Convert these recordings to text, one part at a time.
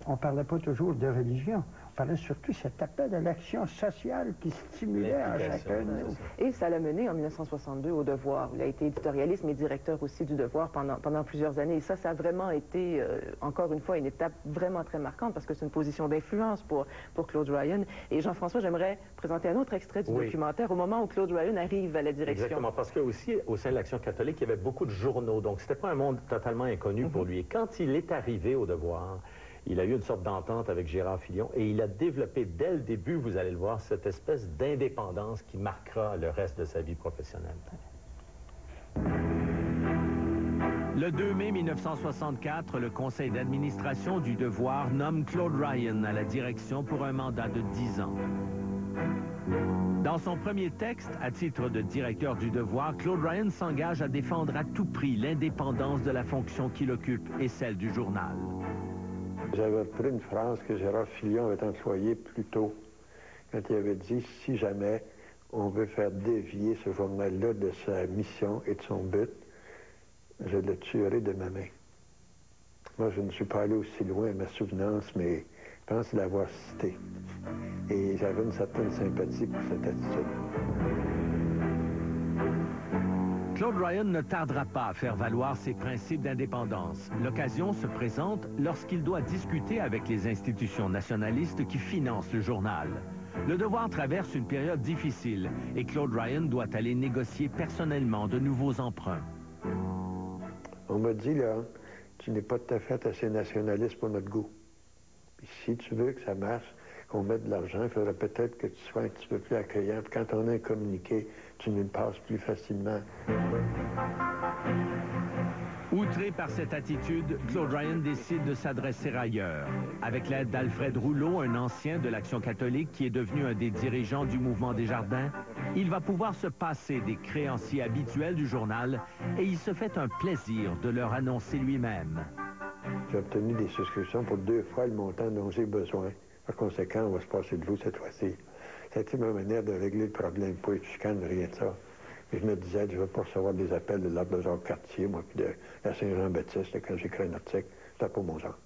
on ne parlait pas toujours de religion. On parlait surtout de cet appel à l'action sociale qui stimulait à chacun de nous. Et ça l'a mené en 1962 au Devoir. Il a été éditorialiste, mais directeur aussi du Devoir pendant plusieurs années. Et ça a vraiment été, encore une fois, une étape vraiment très marquante parce que c'est une position d'influence pour Claude Ryan. Et Jean-François, j'aimerais présenter un autre extrait du documentaire au moment où Claude Ryan arrive à la direction. Exactement, parce que aussi, au sein de l'Action catholique, il y avait beaucoup de journaux. Donc, c'était pas un monde totalement inconnu pour lui. Et quand il est arrivé au Devoir, il a eu une sorte d'entente avec Gérard Filion et il a développé dès le début, vous allez le voir, cette espèce d'indépendance qui marquera le reste de sa vie professionnelle. Le 2 mai 1964, le conseil d'administration du Devoir nomme Claude Ryan à la direction pour un mandat de 10 ans. Dans son premier texte, à titre de directeur du Devoir, Claude Ryan s'engage à défendre à tout prix l'indépendance de la fonction qu'il occupe et celle du journal. J'avais pris une phrase que Gérard Filion avait employée plus tôt, quand il avait dit « Si jamais on veut faire dévier ce journal-là de sa mission et de son but, je le tuerai de ma main. » Moi, je ne suis pas allé aussi loin à ma souvenance, mais je pense l'avoir cité. Et j'avais une certaine sympathie pour cette attitude. Claude Ryan ne tardera pas à faire valoir ses principes d'indépendance. L'occasion se présente lorsqu'il doit discuter avec les institutions nationalistes qui financent le journal. Le Devoir traverse une période difficile et Claude Ryan doit aller négocier personnellement de nouveaux emprunts. On m'a dit, là, tu n'es pas tout à fait assez nationaliste pour notre goût. Puis si tu veux que ça marche, qu'on mette de l'argent, il faudrait peut-être que tu sois un petit peu plus accueillant. Puis quand on a un communiqué, tu nous le passes plus facilement. Outré par cette attitude, Claude Ryan décide de s'adresser ailleurs. Avec l'aide d'Alfred Rouleau, un ancien de l'Action catholique qui est devenu un des dirigeants du mouvement Desjardins, il va pouvoir se passer des créanciers habituels du journal et il se fait un plaisir de leur annoncer lui-même. J'ai obtenu des souscriptions pour 2 fois le montant dont j'ai besoin. Par conséquent, on va se passer de vous cette fois-ci. Ça a été ma manière de régler le problème, pas être chicane, rien de ça. Et je me disais, je ne veux pas recevoir des appels de l'ordre de Jacques Cartier, moi, puis de la Saint-Jean-Baptiste, quand j'écris un article. C'était pas mon genre.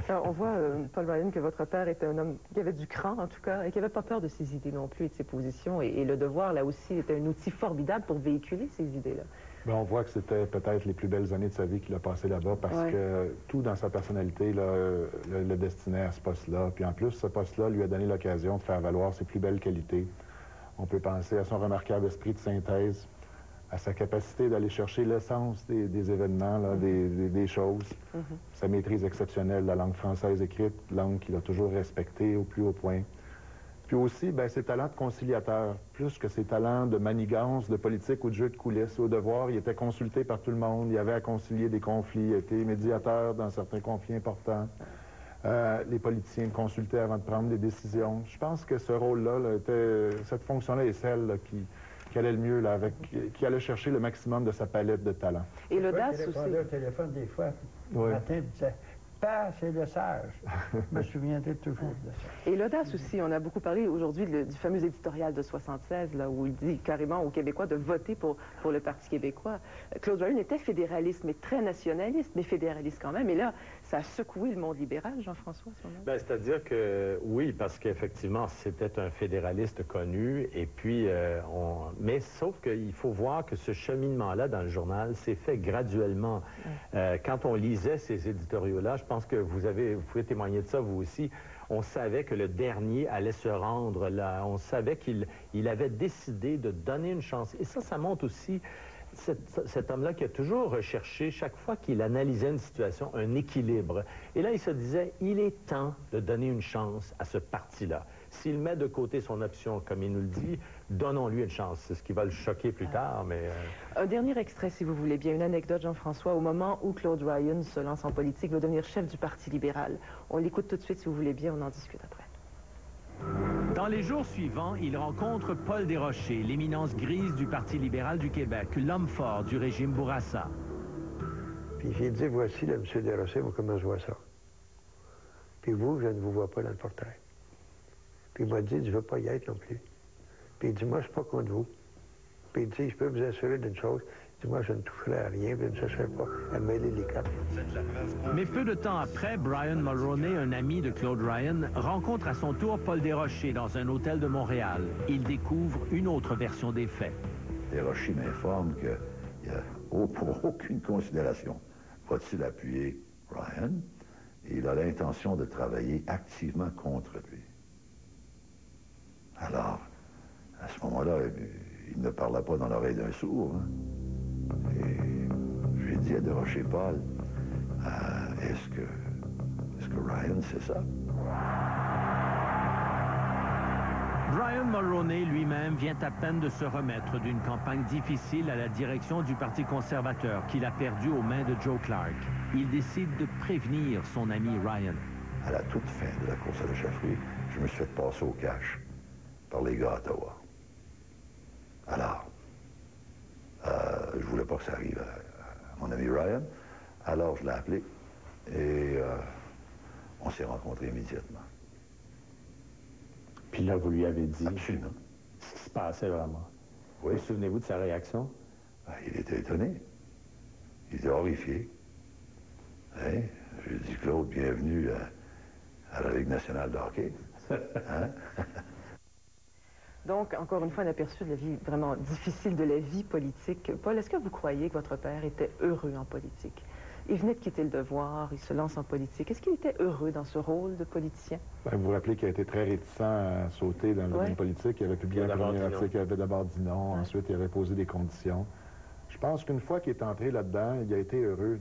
Alors, on voit, Paul Ryan, que votre père était un homme qui avait du cran, en tout cas, et qui n'avait pas peur de ses idées non plus et de ses positions. Et le Devoir, là aussi, était un outil formidable pour véhiculer ces idées-là. Bien, on voit que c'était peut-être les plus belles années de sa vie qu'il a passées là-bas parce que tout dans sa personnalité là, le destinait à ce poste-là. Puis en plus, ce poste-là lui a donné l'occasion de faire valoir ses plus belles qualités. On peut penser à son remarquable esprit de synthèse, à sa capacité d'aller chercher l'essence des événements, là, des choses, sa maîtrise exceptionnelle de la langue française écrite, langue qu'il a toujours respectée au plus haut point. Puis aussi, bien, ses talents de conciliateur, plus que ses talents de manigance, de politique ou de jeu de coulisses. Au Devoir, il était consulté par tout le monde, il avait à concilier des conflits, il était médiateur dans certains conflits importants. Les politiciens le consultaient avant de prendre des décisions. Je pense que ce rôle-là, cette fonction-là est celle là, qui allait le mieux, là, qui allait chercher le maximum de sa palette de talents. Et l'audace aussi. Il au téléphone des fois, le matin, il disait « Père, c'est le sage ». Je me souviendrai toujours de ça. Et l'audace aussi, on a beaucoup parlé aujourd'hui du fameux éditorial de 76, là, où il dit carrément aux Québécois de voter pour le Parti québécois. Claude Ryan était fédéraliste, mais très nationaliste, mais fédéraliste quand même. Et là, ça a secoué le monde libéral, Jean-François, ben, c'est-à-dire que, oui, parce qu'effectivement, c'était un fédéraliste connu, et puis, mais sauf qu'il faut voir que ce cheminement-là dans le journal s'est fait graduellement. Quand on lisait ces éditoriaux-là, je pense que vous pouvez témoigner de ça, vous aussi, on savait que le dernier allait se rendre là, on savait qu'il avait décidé de donner une chance. Et ça montre aussi cet homme-là qui a toujours recherché, chaque fois qu'il analysait une situation, un équilibre. Et là, il se disait, il est temps de donner une chance à ce parti-là. S'il met de côté son option, comme il nous le dit, donnons-lui une chance. C'est ce qui va le choquer plus tard, mais... Un dernier extrait, si vous voulez bien, une anecdote, Jean-François, au moment où Claude Ryan se lance en politique, va devenir chef du Parti libéral. On l'écoute tout de suite, si vous voulez bien, on en discute après. Dans les jours suivants, il rencontre Paul Desrochers, l'éminence grise du Parti libéral du Québec, l'homme fort du régime Bourassa. Puis j'ai dit, voici, là, M. Desrochers, moi, comment je vois ça. Puis vous, je ne vous vois pas dans le portail. Puis il m'a dit, je ne veux pas y être non plus. Puis il dit, moi, je ne suis pas contre vous. Puis il dit, je peux vous assurer d'une chose, Moi, je ne toucherai à rien, je ne chercherai pas à mêler les cartes. Mais peu de temps après, Brian Mulroney, un ami de Claude Ryan, rencontre à son tour Paul Desrochers dans un hôtel de Montréal. Il découvre une autre version des faits. Desrochers m'informe qu'il n'y a pour aucune considération va-t-il appuyer Ryan, et il a l'intention de travailler activement contre lui. Alors, à ce moment-là, il ne parla pas dans l'oreille d'un sourd. Hein? Et j'ai dit à Desrochers-Paul, est-ce que Ryan sait ça? Brian Mulroney lui-même vient à peine de se remettre d'une campagne difficile à la direction du Parti conservateur qu'il a perdu aux mains de Joe Clark. Il décide de prévenir son ami Ryan. À la toute fin de la course à la chefferie, je me suis fait passer au cash par les gars à Ottawa. Alors, je voulais pas que ça arrive à mon ami Ryan, alors je l'ai appelé et on s'est rencontrés immédiatement. Puis là, vous lui avez dit Absolument. ce qui se passait vraiment. Oui. Vous souvenez-vous de sa réaction? Ben, il était étonné. Il était horrifié. Hein? J'ai dit, Claude, bienvenue à la Ligue nationale de hockey. Hein? Donc, encore une fois, un aperçu de la vie vraiment difficile de la vie politique. Paul, est-ce que vous croyez que votre père était heureux en politique? Il venait de quitter le devoir, il se lance en politique. Est-ce qu'il était heureux dans ce rôle de politicien? Ben, vous vous rappelez qu'il a été très réticent à sauter dans le domaine politique. Il avait publié un premier article, il avait d'abord dit non, ensuite il avait posé des conditions. Je pense qu'une fois qu'il est entré là-dedans, il a été heureux.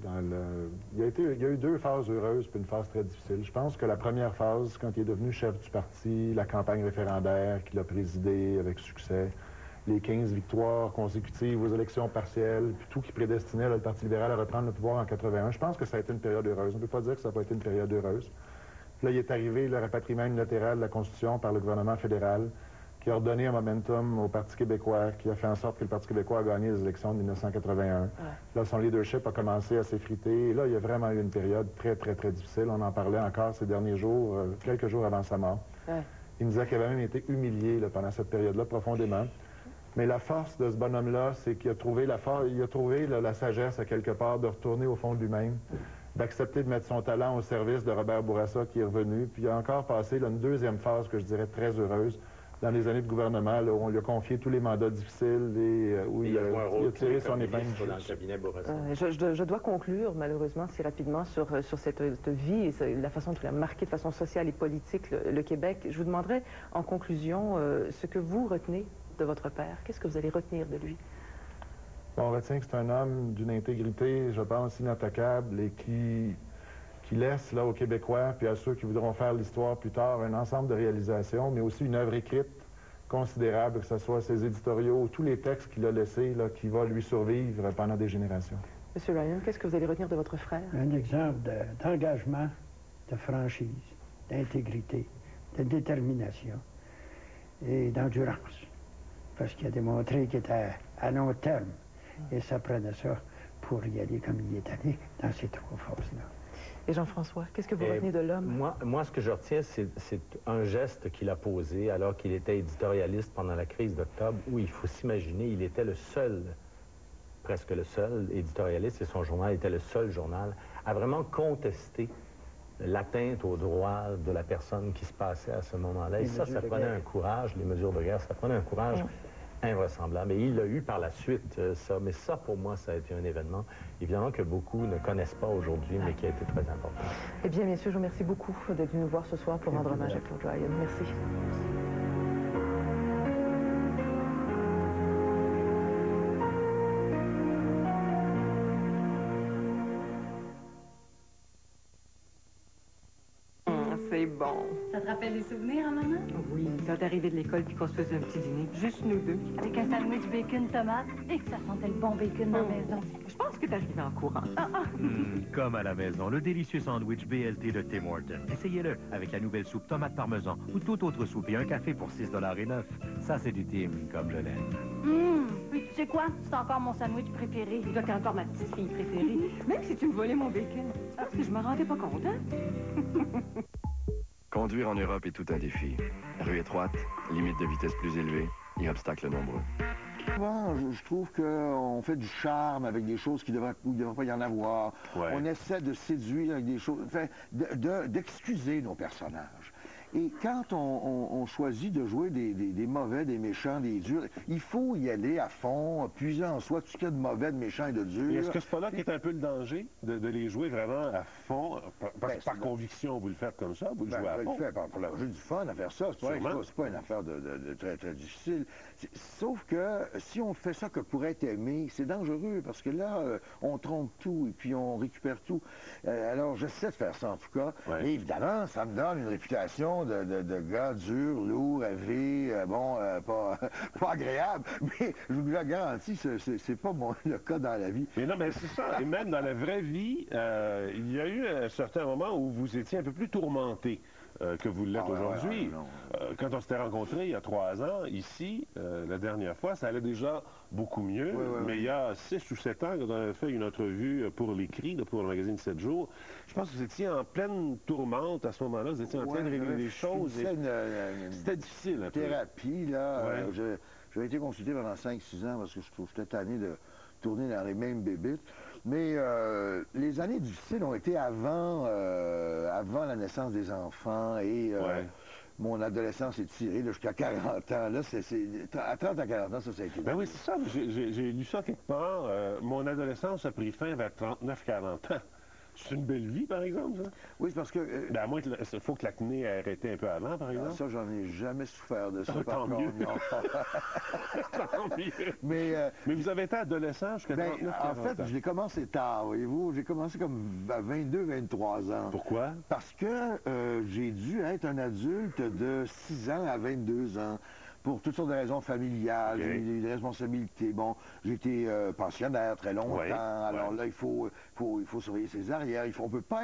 Il y a eu deux phases heureuses puis une phase très difficile. Je pense que la première phase, quand il est devenu chef du parti, la campagne référendaire qu'il a présidée avec succès, les 15 victoires consécutives aux élections partielles, puis tout qui prédestinait le Parti libéral à reprendre le pouvoir en 81. Je pense que ça a été une période heureuse. On ne peut pas dire que ça n'a pas été une période heureuse. Puis là, il est arrivé le rapatriement unilatéral de la Constitution par le gouvernement fédéral, qui a redonné un momentum au Parti québécois, qui a fait en sorte que le Parti québécois a gagné les élections de 1981. Là, son leadership a commencé à s'effriter. Et là, il y a vraiment eu une période très, très, très difficile. On en parlait encore ces derniers jours, quelques jours avant sa mort. Il nous disait qu'il avait même été humilié là, pendant cette période-là, profondément. Mais la force de ce bonhomme-là, c'est qu'il a trouvé la sagesse, à quelque part, de retourner au fond de lui-même, d'accepter de mettre son talent au service de Robert Bourassa, qui est revenu. Puis il a encore passé là, une deuxième phase que je dirais très heureuse, dans les années de gouvernement, là, où on lui a confié tous les mandats difficiles et où il a tiré son épingle. Dans le cabinet Bourassa. Je dois conclure, malheureusement, si rapidement, sur cette vie et la façon dont il a marqué de façon sociale et politique le Québec. Je vous demanderai, en conclusion, ce que vous retenez de votre père. Qu'est-ce que vous allez retenir de lui? Bon, on retient que c'est un homme d'une intégrité, je pense, inattaquable et qui laisse là, aux Québécois, puis à ceux qui voudront faire l'histoire plus tard, un ensemble de réalisations, mais aussi une œuvre écrite considérable, que ce soit ses éditoriaux, tous les textes qu'il a laissés, là, qui vont lui survivre pendant des générations. Monsieur Ryan, qu'est-ce que vous allez retenir de votre frère? Un exemple d'engagement, de franchise, d'intégrité, de détermination et d'endurance. Parce qu'il a démontré qu'il était à long terme. Et ça prenait ça pour y aller comme il est allé dans ces trois phases-là. Et Jean-François, qu'est-ce que vous retenez de l'homme? Moi, ce que je retiens, c'est un geste qu'il a posé alors qu'il était éditorialiste pendant la crise d'octobre, où il faut s'imaginer, il était le seul, presque le seul éditorialiste, et son journal était le seul journal, à vraiment contester l'atteinte aux droits de la personne qui se passait à ce moment-là. Et ça prenait un courage, les mesures de guerre, ça prenait un courage invraisemblable. Et il l'a eu par la suite, ça. Mais ça, pour moi, ça a été un événement, évidemment, que beaucoup ne connaissent pas aujourd'hui, mais qui a été très important. Eh bien, messieurs, je vous remercie beaucoup d'être venus nous voir ce soir pour rendre hommage à Claude Ryan. Merci. C'est bon. Ça te rappelle des souvenirs, hein, maman? Oui, quand t'arrivais de l'école puis qu'on se faisait un petit dîner, juste nous deux. Avec un sandwich bacon tomate et que ça sentait le bon bacon dans la maison. Je pense que t'arrivais en courant. Comme à la maison, le délicieux sandwich BLT de Tim Hortons. Essayez-le avec la nouvelle soupe tomate parmesan ou toute autre soupe et un café pour 6,09 $. Ça, c'est du Tim, comme je l'aime. Puis tu sais quoi? C'est encore mon sandwich préféré. Toi, t'es encore ma petite fille préférée. Même si tu me volais mon bacon. C'est parce que je me rendais pas compte, hein? Conduire en Europe est tout un défi. Rue étroite, limite de vitesse plus élevée et obstacles nombreux. Souvent, je trouve qu'on fait du charme avec des choses qui ne devraient pas y en avoir. Ouais. On essaie de séduire avec des choses, enfin, d'excuser nos personnages. Et quand on choisit de jouer des mauvais, des méchants, des durs, il faut y aller à fond, puiser en soi tout ce qu'il y a de mauvais, de méchant et de dur. Et est-ce que c'est pas là qui est un peu le danger, de les jouer vraiment à fond? Par conviction, vous le faites comme ça, vous le jouez à fond. Je le fais pour j'ai du fun à faire ça. C'est pas une affaire de très, très difficile. Sauf que si on fait ça que pour être aimé, c'est dangereux parce que là, on trompe tout et puis on récupère tout. Alors, j'essaie de faire ça en tout cas. Ouais. Et évidemment, ça me donne une réputation de gars dur, lourd, élevé, pas agréable. Mais je vous le garantis, c'est pas le cas dans la vie. Mais non, mais c'est ça. Et même dans la vraie vie, il y a eu un certain moment où vous étiez un peu plus tourmenté que vous l'êtes aujourd'hui. Quand on s'était rencontrés il y a 3 ans, ici, la dernière fois, ça allait déjà beaucoup mieux. Mais il y a 6 ou 7 ans, quand on avait fait une entrevue pour l'Écrit, pour le magazine 7 jours, je pense que vous étiez en pleine tourmente à ce moment-là. Vous étiez en train de régler des choses. C'était difficile un peu. Thérapie, là. J'avais été consulté pendant 5-6 ans parce que j'étais tanné de tourner dans les mêmes bébites. Mais les années difficiles ont été avant la naissance des enfants et mon adolescence est tirée jusqu'à 40 ans. Là, à 30 à 40 ans, ça a été... Ben oui, c'est ça. J'ai lu ça quelque part. Mon adolescence a pris fin vers 39-40 ans. C'est une belle vie, par exemple, ça? Oui, parce que... à moins qu'il faut que l'acné ait arrêté un peu avant, par exemple. Ça, j'en ai jamais souffert de ça. Tant mieux. Tant mieux. Mais vous avez été adolescent jusqu'à 39 en fait, je l'ai commencé tard, voyez-vous. J'ai commencé comme à 22-23 ans. Pourquoi? Parce que j'ai dû être un adulte de 6 ans à 22 ans. Pour toutes sortes de raisons familiales, j'ai eu des responsabilités. Bon, j'ai été pensionnaire très longtemps, alors là, il faut surveiller ses arrières. On ne peut pas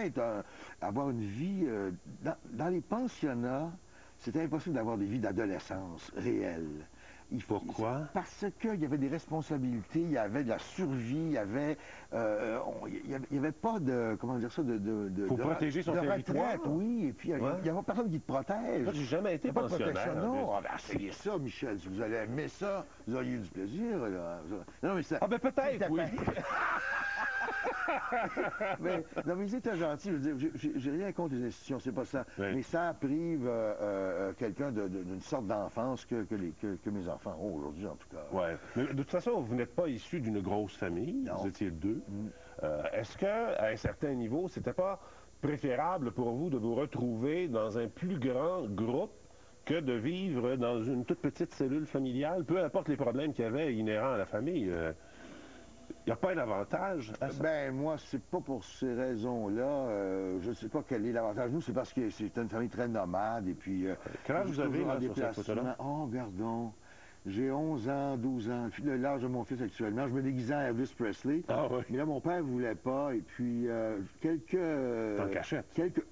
avoir une vie... dans les pensionnats, c'était impossible d'avoir des vies d'adolescence réelles. Pourquoi? Parce qu'il y avait des responsabilités, il y avait de la survie, il y avait pas de, comment dire ça, faut protéger son territoire. Retraite, oui, et puis il n'y a pas personne qui te protège. Moi, j'ai jamais été pensionnaire. Non, essayez ça, Michel, si vous allez aimer ça, vous auriez eu du plaisir. Là. Non, mais ça, peut-être, oui. Non, mais c'était gentil. Je veux dire, j'ai rien contre les institutions, c'est pas ça. Mais ça prive quelqu'un d'une sorte d'enfance que mes enfants ont aujourd'hui, en tout cas. Oui. Mais de toute façon, vous n'êtes pas issu d'une grosse famille. Non. Vous étiez 2. Est-ce qu'à un certain niveau, c'était pas préférable pour vous de vous retrouver dans un plus grand groupe que de vivre dans une toute petite cellule familiale, peu importe les problèmes qu'il y avait inhérents à la famille? Il n'y a pas un avantage à ça? Ben, moi, c'est pas pour ces raisons-là. Je ne sais pas quel est l'avantage. Nous, c'est parce que c'était une famille très nomade. Et puis, quel âge vous avez là, sur cette photo-là? Oh, regardons. J'ai 11 ans, 12 ans, l'âge de mon fils actuellement. Je me déguisais en Elvis Presley. Ah oui. Mais là, mon père ne voulait pas. Et puis, T'en cachette?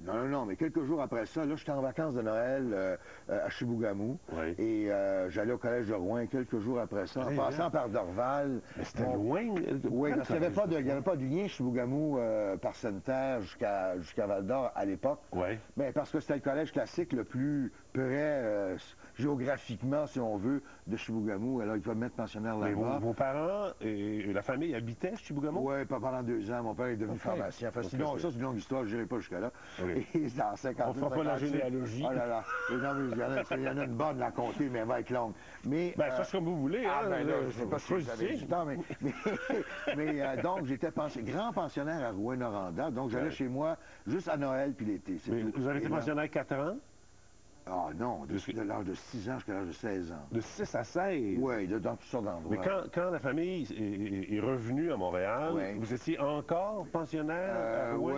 Non, mais quelques jours après ça, là, j'étais en vacances de Noël à Chibougamau. Oui. Et j'allais au collège de Rouen quelques jours après ça, en passant par Dorval. Mais c'était loin? Oui, parce qu'il n'y avait pas de lien Chibougamau par Sainte-Terre jusqu'à Val-d'Or à l'époque. Oui. Mais parce que c'était le collège classique le plus près, géographiquement, si on veut, de Chibougamau. Alors, ils peuvent mettre pensionnaire là-bas. Vos parents et la famille habitaient à Chibougamau? Oui, pas pendant 2 ans. Mon père est devenu pharmacien. Enfin, sinon, ça, c'est une longue histoire. Je n'irai pas jusqu'à là. Okay. Et dans 50 On ne fera pas la généalogie. Oh là là. Il y en a une bonne à compter, mais elle va être longue. Mais, ça, c'est comme vous voulez. Je ne sais pas si j'avais du temps, mais donc, j'étais grand pensionnaire à Rouyn-Noranda. Donc, j'allais chez moi juste à Noël puis l'été. Vous avez été pensionnaire 4 ans? Ah non, de l'âge de 6 ans jusqu'à l'âge de 16 ans. De 6 à 16? Oui, dans toutes sortes d'endroits. Mais quand la famille est revenue à Montréal, vous étiez encore pensionnaire? Oui,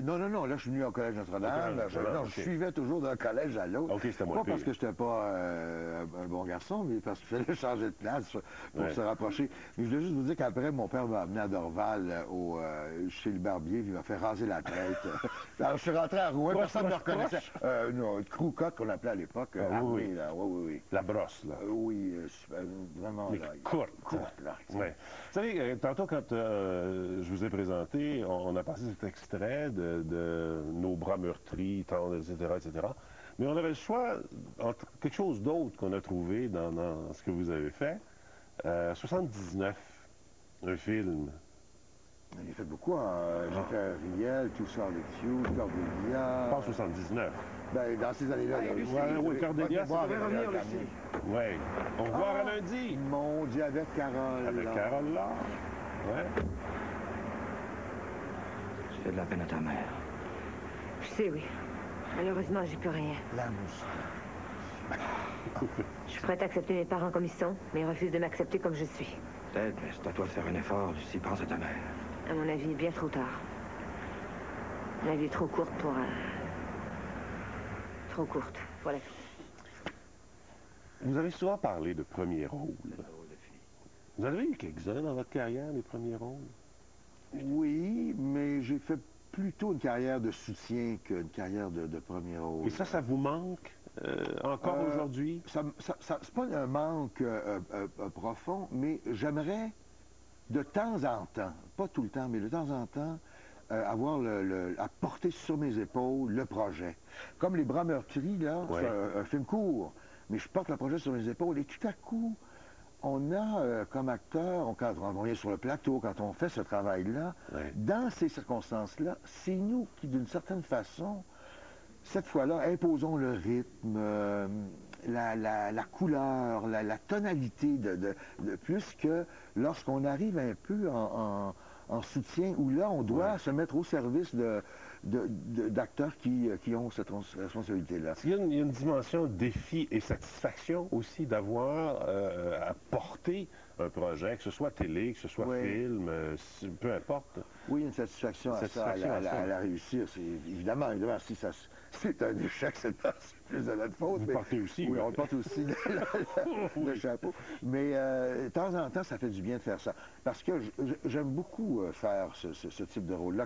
non, là, je suis venu au Collège Notre-Dame. Je suivais toujours d'un collège à l'autre. Pas parce que je n'étais pas un bon garçon, mais parce qu'il fallait changer de place pour se rapprocher. Mais je voulais juste vous dire qu'après, mon père m'a amené à Dorval, chez le barbier, puis il m'a fait raser la tête. Alors, je suis rentré à Rouen, personne ne me reconnaissait. Non, qu'on appelait à l'époque. Oui. La brosse, là. Oui, vraiment. Courte, là. Oui. Vous savez, tantôt, quand je vous ai présenté, on a passé cet extrait de Nos bras meurtris, tendres, etc. Mais on avait le choix entre quelque chose d'autre qu'on a trouvé dans ce que vous avez fait. 79, un film. J'ai fait beaucoup. J'ai fait Riel, Tout ça avec You, Cordelia. Pas en 79. Ben, dans ces années-là. Oui, Cordelia, ça devrait revenir, Lucie. Oui. Au revoir à lundi. Mon Dieu, avec Carole. Avec Carole là. Ouais. Tu fais de la peine à ta mère. Je sais, oui. Malheureusement, j'ai plus rien. La mouche. Je suis prête à accepter mes parents comme ils sont, mais ils refusent de m'accepter comme je suis. Peut-être, mais c'est à toi de faire un effort si pense à ta mère. À mon avis, bien trop tard. La vie est trop courte pour... Trop courte. Voilà. Vous avez souvent parlé de premiers rôles. Vous avez eu quelques-uns dans votre carrière, les premiers rôles? Oui, mais j'ai fait plutôt une carrière de soutien qu'une carrière de premier rôle. Et ça vous manque encore aujourd'hui? C'est pas un manque profond, mais j'aimerais de temps en temps, pas tout le temps, mais de temps en temps, avoir à porter sur mes épaules le projet. Comme Les Bras meurtris, là, ouais. C'est un film court, mais je porte le projet sur mes épaules et tout à coup, on a, comme acteur, quand on vient sur le plateau, quand on fait ce travail-là, ouais. Dans ces circonstances-là, c'est nous qui, d'une certaine façon, cette fois-là, imposons le rythme, la couleur, la tonalité de plus que lorsqu'on arrive un peu en soutien, où là, on doit se mettre au service d'acteurs qui ont cette responsabilité-là. Il y a une dimension défi et satisfaction aussi d'avoir à porter un projet, que ce soit télé, que ce soit film, peu importe. Oui, une satisfaction à ça, à la réussir. Évidemment, si ça... C'est un échec, c'est plus de notre faute. Vous portez aussi. Oui, on porte aussi le chapeau. Mais de temps en temps, ça fait du bien de faire ça. Parce que j'aime beaucoup faire ce type de rôle-là.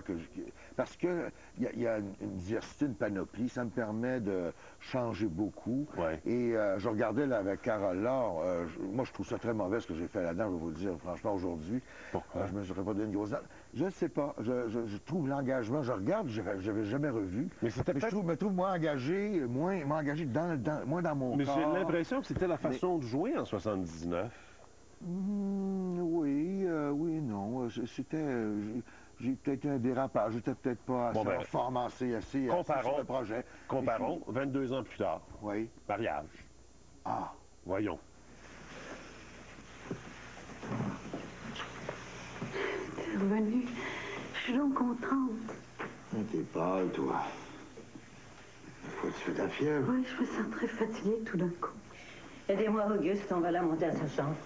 Parce qu'il y a une diversité, une panoplie. Ça me permet de changer beaucoup. Ouais. Et je regardais là, avec Carole Laure. Moi, je trouve ça très mauvais ce que j'ai fait là-dedans, je vais vous le dire franchement aujourd'hui. Pourquoi? Je me serais pas donné une grosse date. Je ne sais pas. Je trouve l'engagement. Je regarde, je n'avais jamais revu. Mais je me trouve moins engagé, moins engagé moins dans mon corps. Mais j'ai l'impression que c'était la façon de jouer en 79. Oui, non. C'était... j'ai peut-être eu un dérapage. J'étais peut-être pas assez performant, assez sur le projet. Comparons, 22 ans plus tard. Oui. Mariage. Ah. Voyons. T'es revenu. Je suis donc contente. T'es pâle, toi. Faut que tu fais ta fièvre. Oui, je me sens très fatiguée tout d'un coup. Aidez-moi, Auguste, on va la monter à sa chambre.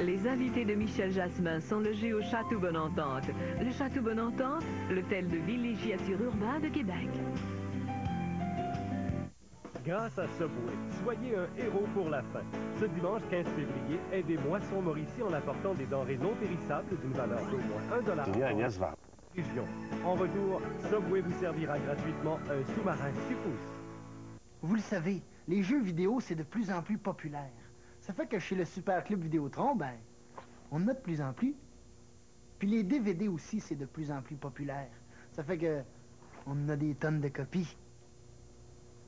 Les invités de Michel Jasmin sont logés au Château Bonne-Entente. Le Château Bonne-Entente, l'hôtel de villégiature urbain de Québec. Grâce à Subway, soyez un héros pour la faim. Ce dimanche 15 février, aidez Moisson Mauricie en apportant des denrées non périssables d'une valeur d'au moins $1. Il y a Agnès Var. Région. En retour, Subway vous servira gratuitement un sous-marin 6 pouces. Vous le savez, les jeux vidéo, c'est de plus en plus populaire. Ça fait que chez le Super Club Vidéotron, ben, on en a de plus en plus. Puis les DVD aussi, c'est de plus en plus populaire. Ça fait que on en a des tonnes de copies.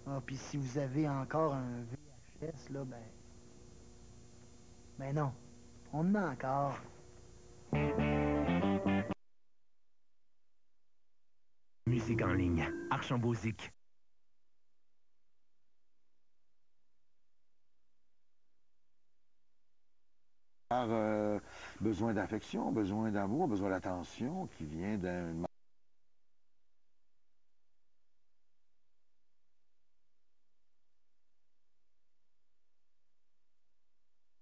Ah, puis si vous avez encore un VHS, là, ben non, on en a encore. Musique en ligne, Archambault-Zic. Besoin d'affection, besoin d'amour, besoin d'attention qui vient d'un...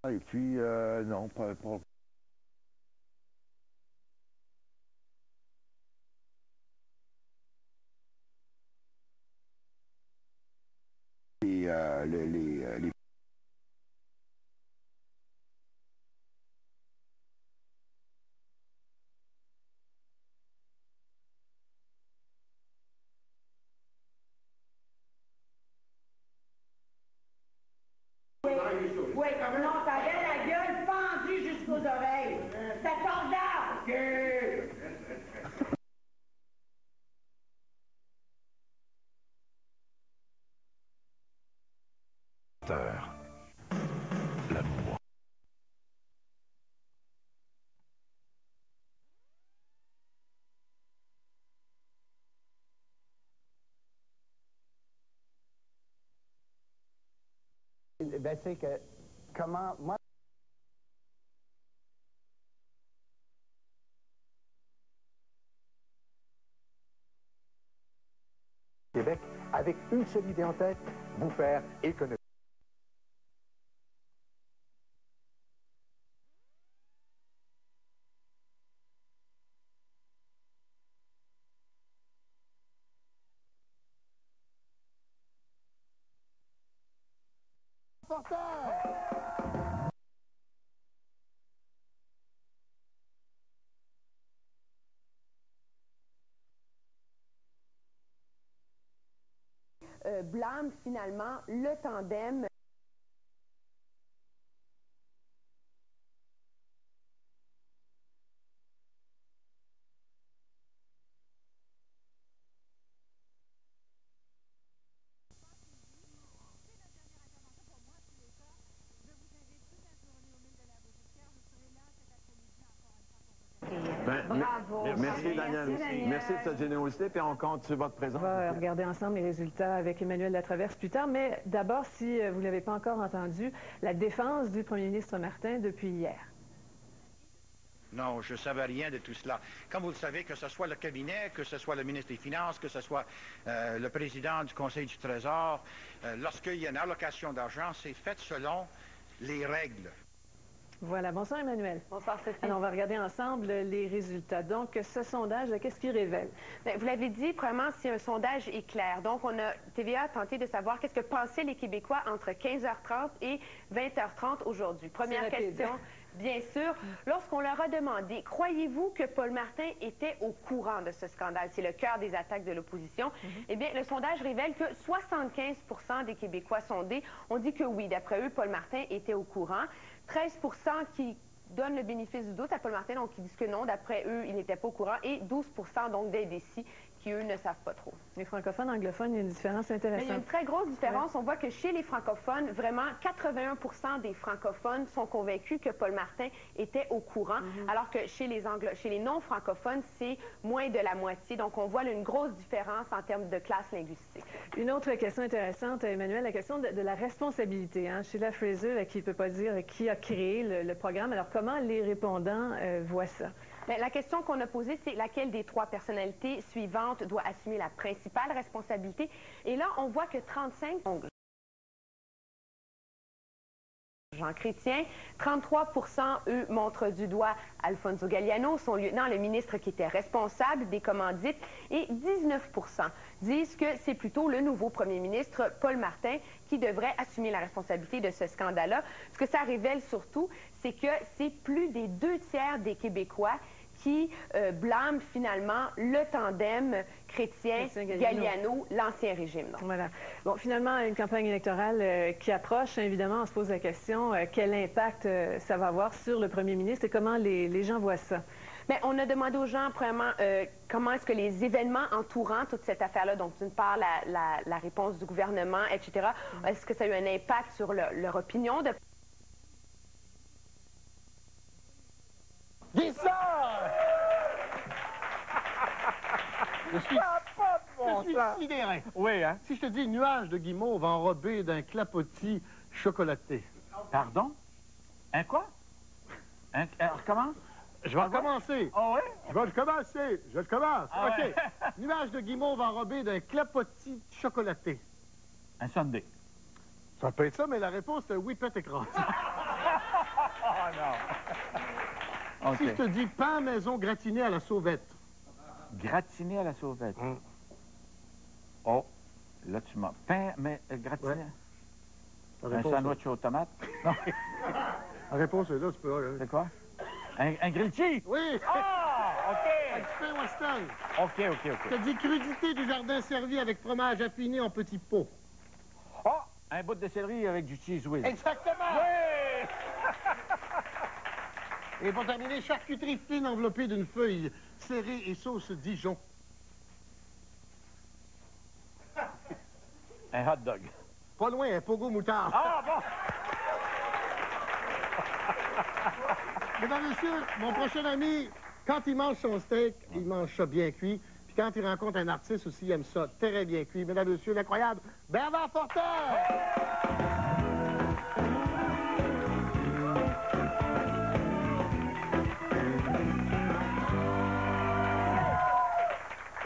Et puis, non, pas... Les ben, c'est que, comment... Moi, Québec, avec une seule idée en tête, vous faire économiser. Blâme finalement le tandem. Bravo. Merci, Daniel. Merci de cette générosité, puis on compte sur votre présence. On va regarder ensemble les résultats avec Emmanuel Latraverse plus tard, mais d'abord, si vous ne l'avez pas encore entendu, la défense du premier ministre Martin depuis hier. Non, je ne savais rien de tout cela. Comme vous le savez, que ce soit le cabinet, que ce soit le ministre des Finances, que ce soit le président du Conseil du Trésor, lorsqu'il y a une allocation d'argent, c'est fait selon les règles. Voilà. Bonsoir, Emmanuel. Bonsoir, Sophie. Alors, on va regarder ensemble les résultats. Donc, ce sondage, qu'est-ce qu'il révèle? Bien, vous l'avez dit, premièrement, c'est un sondage éclair. Donc, TVA a tenté de savoir qu'est-ce que pensaient les Québécois entre 15h30 et 20h30 aujourd'hui. Première question, bien sûr. Lorsqu'on leur a demandé, croyez-vous que Paul Martin était au courant de ce scandale? C'est le cœur des attaques de l'opposition. Eh bien, le sondage révèle que 75% des Québécois sondés ont dit que oui. D'après eux, Paul Martin était au courant. 13% qui donnent le bénéfice du doute à Paul Martin, donc qui disent que non, d'après eux, il n'était pas au courant, et 12% donc d'indécis qui, eux, ne savent pas trop. Les francophones, anglophones, il y a une différence intéressante. Mais il y a une très grosse différence. Ouais. On voit que chez les francophones, vraiment, 81% des francophones sont convaincus que Paul Martin était au courant, alors que chez les non-francophones, c'est moins de la moitié. Donc, on voit là, une grosse différence en termes de classe linguistique. Une autre question intéressante, Emmanuel, la question de la responsabilité. Hein? Sheila Fraser, qui ne peut pas dire qui a créé le programme. Alors, comment les répondants voient ça? Bien, la question qu'on a posée, c'est laquelle des trois personnalités suivantes doit assumer la principale responsabilité. Et là, on voit que 35... Jean Chrétien. 33%, eux, montrent du doigt Alfonso Galliano, son lieutenant, le ministre qui était responsable des commandites. Et 19% disent que c'est plutôt le nouveau premier ministre, Paul Martin, qui devrait assumer la responsabilité de ce scandale-là. Ce que ça révèle surtout, c'est que c'est plus des 2/3 des Québécois qui blâment finalement le tandem Chrétien-Galliano, l'ancien régime. Donc. Voilà. Bon, finalement, une campagne électorale qui approche, évidemment, on se pose la question, quel impact ça va avoir sur le premier ministre et comment les gens voient ça? Bien, on a demandé aux gens, premièrement, comment est-ce que les événements entourant toute cette affaire-là, donc d'une part la réponse du gouvernement, etc., est-ce que ça a eu un impact sur leur opinion de... Dis ça! Je suis sidéré. Oui, hein? Si je te dis nuage de guimauve enrobé d'un clapotis chocolaté. Pardon? Un quoi? Recommence? Je vais recommencer. Ah oui? Je vais recommencer. Je commence. Ah OK. ouais. Nuage de guimauve enrobé d'un clapotis chocolaté. Un sundae. Ça peut être ça, mais la réponse est oui, pète écrasé. Oh non! Okay. Si je te dis pain maison gratiné à la sauvette. Gratiné à la sauvette. Oh, là tu m'as... Pain, mais gratiné? Ouais. Un sandwich aux tomates? Non. La réponse est là, tu peux... C'est quoi? Un grilled cheese? Oui! Ah! OK! Un petit pain western. OK. Je te dis crudité du jardin servi avec fromage affiné en petits pots. Oh! Un bout de céleri avec du cheese whiz. Exactement! Oui! Et pour terminer, charcuterie fine enveloppée d'une feuille serrée et sauce Dijon. Un hot dog. Pas loin, un pogo moutarde. Ah, bon! Mesdames et messieurs, mon prochain ami, quand il mange son steak, il mange ça bien cuit. Puis quand il rencontre un artiste aussi, il aime ça très bien cuit. Mesdames et messieurs, l'incroyable Bernard Fortin!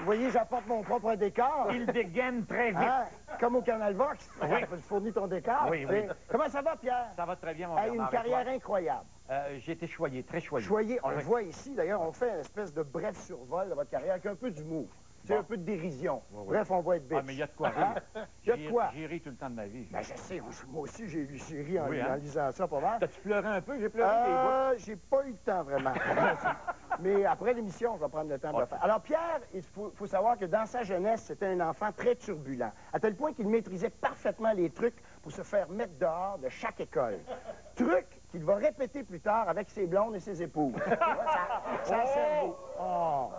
Vous voyez, j'apporte mon propre décor. Il dégaine très vite. Hein? Comme au Canal Vox. Oui. Tu fournis ton décor. Oui, oui. Comment ça va, Pierre? Ça va très bien, mon Hey, Bernard. une carrière incroyable. J'ai été choyé, très choyé. Choyé, on le Oui. voit ici. D'ailleurs, on fait une espèce de bref survol de votre carrière avec un peu d'humour. C'est un peu de dérision. Oui, oui. Bref, on va être bitch. Ah, mais il y a de quoi Hein? rire. Il y a de quoi? J'ai ri tout le temps de ma vie. Ben, je sais, moi aussi, j'ai ri en, Oui, hein? en lisant ça, pas mal. T'as-tu pleuré un peu? J'ai pleuré des J'ai pas eu le temps, vraiment. Mais après l'émission, je vais prendre le temps de le faire. Alors, Pierre, il faut savoir que dans sa jeunesse, c'était un enfant très turbulent, à tel point qu'il maîtrisait parfaitement les trucs pour se faire mettre dehors de chaque école. Trucs qu'il va répéter plus tard avec ses blondes et ses épouses. Ça a cerveau. Oh.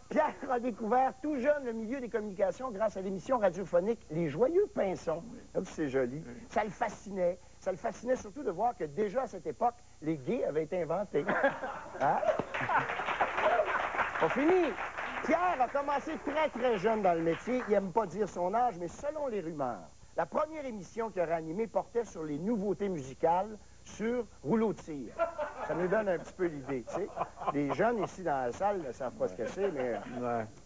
Pierre a découvert tout jeune le milieu des communications grâce à l'émission radiophonique Les Joyeux Pinsons. C'est joli. Ça le fascinait. Ça le fascinait surtout de voir que déjà à cette époque, les gays avaient été inventés. Hein? Pas fini. Pierre a commencé très, très jeune dans le métier. Il n'aime pas dire son âge, mais selon les rumeurs, la première émission qu'il aurait animée portait sur les nouveautés musicales sur rouleau de cire. Ça nous donne un petit peu l'idée, tu sais. Les jeunes ici dans la salle ne savent pas ce que c'est, mais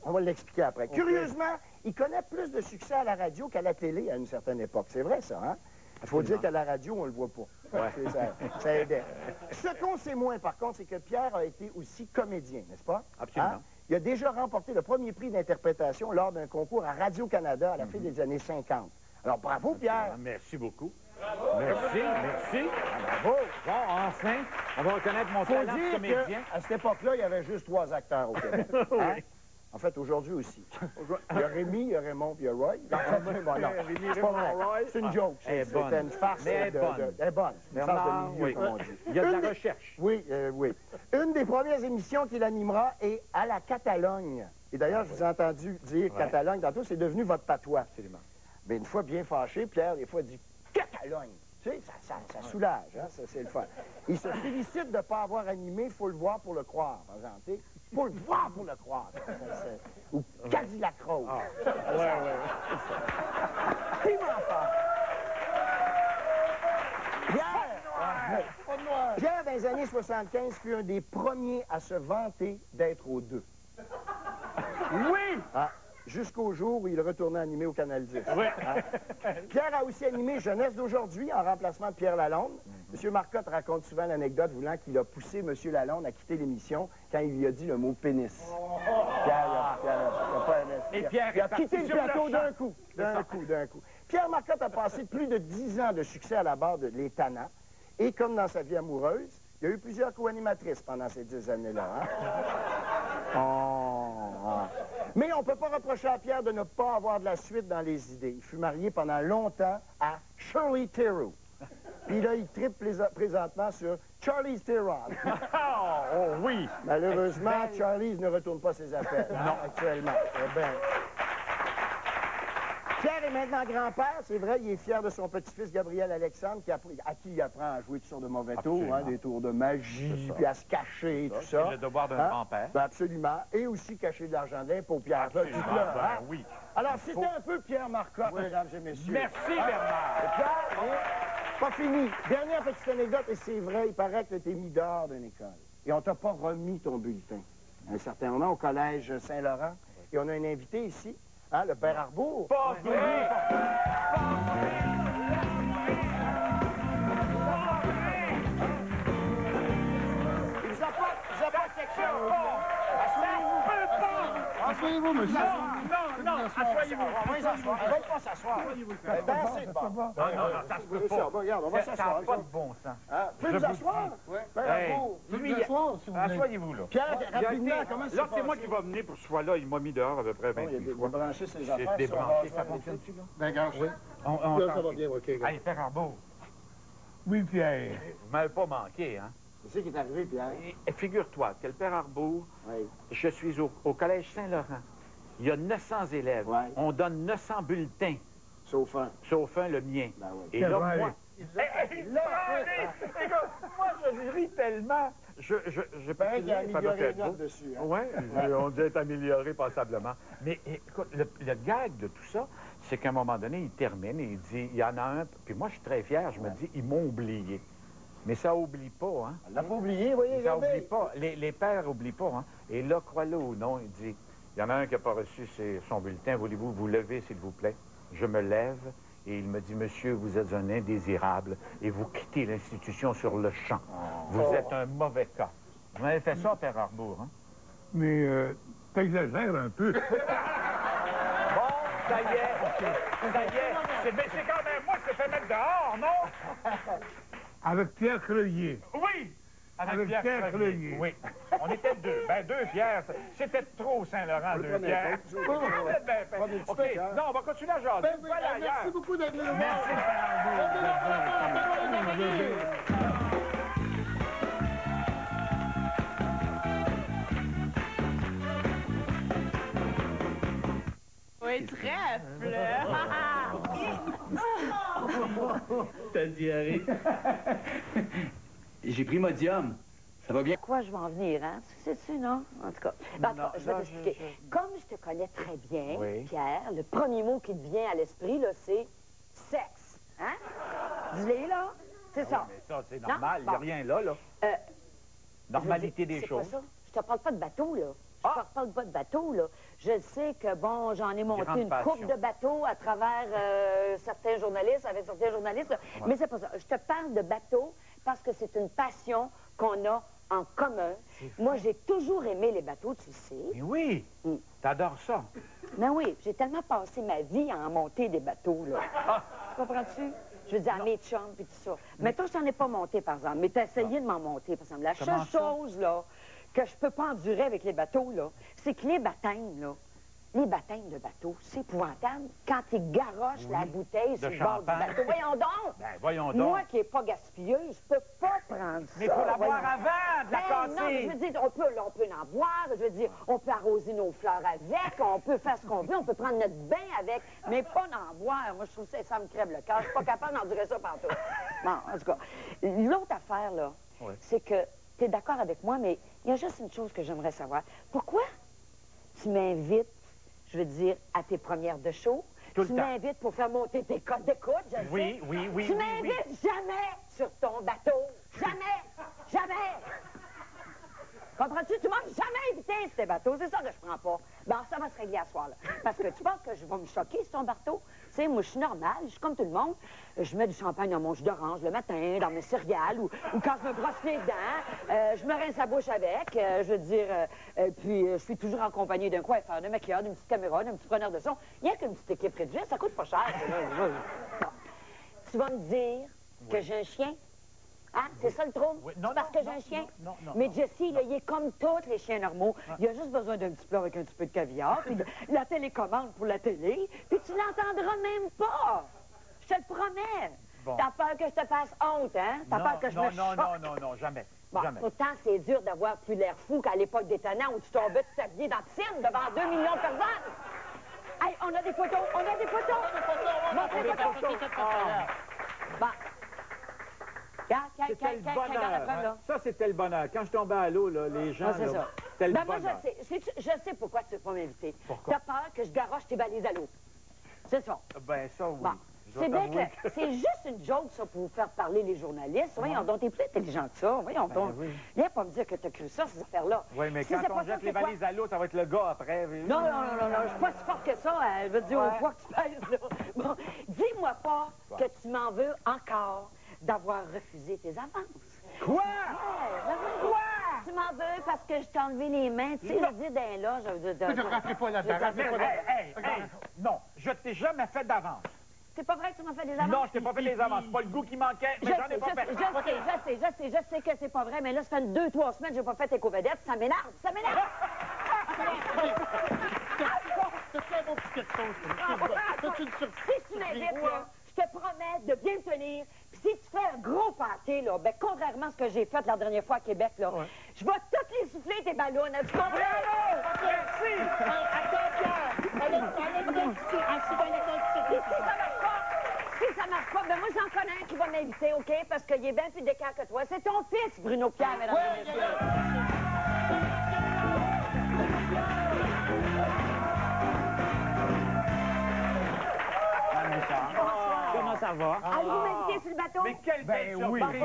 on va l'expliquer après. Okay. Curieusement, il connaît plus de succès à la radio qu'à la télé à une certaine époque. C'est vrai, ça, hein? Il faut dire qu'à la radio, on le voit pas. Ouais. Ça aidait. Ce qu'on sait moins, par contre, c'est que Pierre a été aussi comédien, n'est-ce pas? Absolument. Hein? Il a déjà remporté le premier prix d'interprétation lors d'un concours à Radio-Canada à la fin des années 50. Alors, bravo, Pierre. Merci beaucoup. Merci, merci. Bravo. Bon, enfin, on va reconnaître mon talent de comédien. À cette époque-là, il y avait juste 3 acteurs au Québec. Hein? En fait, aujourd'hui aussi. Il y a Rémi, il y a Raymond, puis il y a Roy. En fait, bon, non, c'est pas vrai. C'est une joke. C'était une farce. Elle est bonne. Elle est bonne. Une farce de milieu, oui. comme on dit. Il y a de la recherche. Oui, oui. Une des premières émissions qu'il animera est à la Catalogne. Et d'ailleurs, je vous ai entendu dire Catalogne tantôt, c'est devenu votre patois. Absolument. Mais une fois bien fâché, Pierre, des fois, dit Catalogne. Tu sais, ça soulage, hein? C'est le fun. Il se félicite de ne pas avoir animé, il faut le voir pour le croire, par exemple. Il faut le voir pour le croire. Ou Cadillac Rose. Piment fort. Pierre, dans les années 75, fut un des premiers à se vanter d'être aux deux. Oui! Ah. Jusqu'au jour où il retournait animer au Canal 10. Oui. Hein? Pierre a aussi animé Jeunesse d'aujourd'hui en remplacement de Pierre Lalonde. M. Marcotte raconte souvent l'anecdote voulant qu'il a poussé M. Lalonde à quitter l'émission quand il lui a dit le mot pénis. Pierre n'a pas aimé. Et Pierre il a quitté le plateau d'un coup. Pierre Marcotte a passé plus de 10 ans de succès à la barre de Les Tannants. Et comme dans sa vie amoureuse, il y a eu plusieurs co-animatrices pendant ces 10 années-là. Hein? Mais on ne peut pas reprocher à Pierre de ne pas avoir de la suite dans les idées. Il fut marié pendant longtemps à Shirley Theroux. Puis là, il tripe présentement sur Charlie's Theron. Oh oui! Malheureusement, Charlie's ne retourne pas ses appels actuellement. Eh bien. Pierre est maintenant grand-père, c'est vrai, il est fier de son petit-fils Gabriel Alexandre, à qui il apprend à jouer toutes sortes de mauvais tours, hein, des tours de magie, puis à se cacher, tout ça. C'est le devoir d'un grand-père. Ben absolument. Et aussi cacher de l'argent d'impôt, Pierre. Oui. Alors, c'était un peu Pierre Marcotte, mesdames et messieurs. Merci, Bernard. Et Pierre, pas fini. Dernière petite anecdote, et c'est vrai, il paraît que tu es mis dehors d'une école. Et on t'a pas remis ton bulletin. À un certain moment, au collège Saint-Laurent. Et on a un invité ici. Hein, le père Arbour. Pas vrai! Il vous apporte quelque chose. Asseyez-vous, monsieur. Non, asseyez-vous. On va s'asseoir. On va pas s'asseoir. Dansez de bord. Non, ça se peut pas. Regarde, on va s'asseoir. Ça n'a pas de bon sens. Vous pouvez vous asseoir? Père Arbour. Asseyez-vous, là. Pierre, rapidement, comment ça là, c'est moi qui va venir pour ce soir-là. Il m'a mis dehors à peu près 28 fois. Il a branché ses affaires. C'est débranché. Ça fonctionne-tu, là? Ben, gars, oui. Là, ça va bien, OK. Allez, Père Arbour. Oui, Pierre. Vous m'avez pas manqué, hein? C'est qui est arrivé, Pierre? Et figure-toi que le Père Arbour, je suis au collège Saint-Laurent. Il y a 900 élèves. Ouais. On donne 900 bulletins. Sauf un. Sauf un, le mien. Ben oui. Et là, moi... Moi, je ris tellement. Je il a amélioré une note dessus. Hein? Oui, on dit être amélioré passablement. Mais écoute, le gag de tout ça, c'est qu'à un moment donné, il termine et il dit, il y en a un... Puis moi, je suis très fier, je me dis, ils m'ont oublié. Mais ça oublie pas, hein? On l'a pas oublié, voyez, ça oublie pas. Les pères n'oublient pas, hein? Et là, crois-le ou non, il dit, Il y en a un qui n'a pas reçu son bulletin. Voulez-vous vous lever, s'il vous plaît? Je me lève et il me dit, monsieur, vous êtes un indésirable et vous quittez l'institution sur le champ. Vous êtes un mauvais cas. Vous avez fait ça, Père Arbour, hein? Mais t'exagères un peu. Bon, ça y est. Ça y est. Mais c'est quand même moi qui t'ai fait mettre dehors, non? Avec Pierre Creuillier. Oui! Avec Pierre Creuillier. Oui. On était deux. Ben, deux Pierre. C'était trop Saint-Laurent, deux Pierre. OK. Non, on va continuer à jaser. Merci beaucoup d'être venu. Merci, Oui, trèfle. T'as diarrhée. J'ai pris Modium. Ça va bien? Quoi je vais en venir, hein? C'est-tu, non? En tout cas, je vais t'expliquer. Comme je te connais très bien, Pierre, le premier mot qui te vient à l'esprit, là, c'est sexe. Hein? Dis-le, là. C'est ça. Mais ça, c'est normal. Il n'y a rien là, là. Normalité des choses. Pas ça. Je te parle pas de bateau, là. Je te parle pas de bateau, là. Je sais que, bon, j'en ai monté une couple de bateaux à travers certains journalistes, avec certains journalistes, là. Mais c'est pas ça. Je te parle de bateau parce que c'est une passion qu'on a en commun. Moi, j'ai toujours aimé les bateaux, tu le sais. Mais oui! T'adores ça. Mais oui, j'ai tellement passé ma vie à en monter des bateaux, là. Tu comprends-tu? Je veux dire, à mes chums, puis tout ça. Mais toi, je t'en ai pas monté, par exemple. Mais t'as essayé de m'en monter, par exemple. La seule chose, là, que je peux pas endurer avec les bateaux, là, c'est que les baptêmes, là, les baptêmes de bateau, c'est épouvantable. Quand ils garochent la bouteille sur le bord du bateau. Voyons donc! Ben, voyons donc. Moi qui n'ai pas gaspilleuse, je peux pas prendre ça. Mais il faut la boire avant de la casser. Non, je veux dire, on peut en boire. Je veux dire, on peut arroser nos fleurs avec, on peut faire ce qu'on veut, on peut prendre notre bain avec, mais pas d'en boire. Moi, je trouve ça me crève le cœur. Je suis pas capable d'endurer ça partout. Bon, en tout cas, l'autre affaire, là, c'est que tu es d'accord avec moi, mais il y a juste une chose que j'aimerais savoir. Pourquoi tu m'invites, je veux dire, à tes premières de show? Tu m'invites pour faire monter tes codes d'écoute, je sais. Oui. Tu m'invites jamais sur ton bateau. Jamais. Comprends-tu? Tu m'as jamais invité sur tes bateaux. C'est ça que je prends pas. Bon, ça va se régler à soir, là. Parce que tu penses que je vais me choquer sur ton bateau? Tu sais, moi, je suis normale. Je suis comme tout le monde. Je mets du champagne dans mon jus d'orange le matin, dans mes céréales, ou quand je me brosse les dents. Je me rince la bouche avec. Je veux dire, puis je suis toujours en compagnie d'un coiffeur, d'un maquilleur, d'une petite caméra, d'un petit preneur de son. Il n'y a qu'une petite équipe réduite. Ça coûte pas cher. Bon. Tu vas me dire que j'ai un chien? Hein? C'est ça le trouble? Oui. C'est parce que j'ai un chien? Non. Mais Jesse, là, il est comme tous les chiens normaux. Il a juste besoin d'un petit plat avec un petit peu de caviar, puis la télécommande pour la télé, puis tu l'entendras même pas. Je te le promets. Bon. T'as peur que je te fasse honte, hein? T'as peur que je me choque? Non, jamais. Bon, jamais. pourtant, c'est dur d'avoir plus l'air fou qu'à l'époque des Tannants où tu tombais tout habillé dans la piscine devant 2 millions de personnes. Hey, on a des photos! Montrez les photos! Bon. C'était le bonheur. Ça, c'était le bonheur. Quand je tombais à l'eau, là, les gens, c'était le bonheur. Moi, je sais pourquoi tu ne veux pas m'inviter. T'as peur que je garoche tes balises à l'eau. C'est ça. Ben, ça, oui. Bon. C'est bien clair. C'est juste une joke, ça, pour vous faire parler les journalistes. Voyons donc, t'es plus intelligent que ça. Voyons donc. Viens pas me dire que t'as cru ça, ces affaires-là. Oui, mais quand on jette les balises à l'eau, ça va être le gars après. Non, je suis pas si fort que ça. Je veux dire, au poids que tu pèses, là. Bon, dis-moi pas que tu m'en veux encore d'avoir refusé tes avances. Quoi? Quoi? Tu m'en veux parce que je t'ai enlevé les mains. Tu sais, je dis d'un là, je ne rentrerai pas là-dedans. Non, je t'ai jamais fait d'avance. C'est pas vrai que tu m'as fait des avances? Non, je t'ai pas fait des avances. C'est pas le goût qui manquait, mais j'en ai pas fait. Je sais que c'est pas vrai, mais là, ça fait 2-3 semaines que j'ai pas fait éco-vedette. Ça m'énerve, ça m'énerve! C'est un bon petit quelque chose. Si tu m'invites, là, je te promets de bien me tenir. Puis si tu fais un gros pâté, là, ben, contrairement à ce que j'ai fait la dernière fois à Québec, là, je vais toutes les souffler tes ballons. Tu comprends? Merci! Attends, Pierre! Si ça marche pas, ben moi, j'en connais un qui va m'inviter, OK? Parce qu'il est bien plus d'écart que toi. C'est ton fils, Bruno Pierre, mesdames et messieurs. Comment ça va? Allez-vous m'inviter sur le bateau? Mais quelle belle oui, surprise!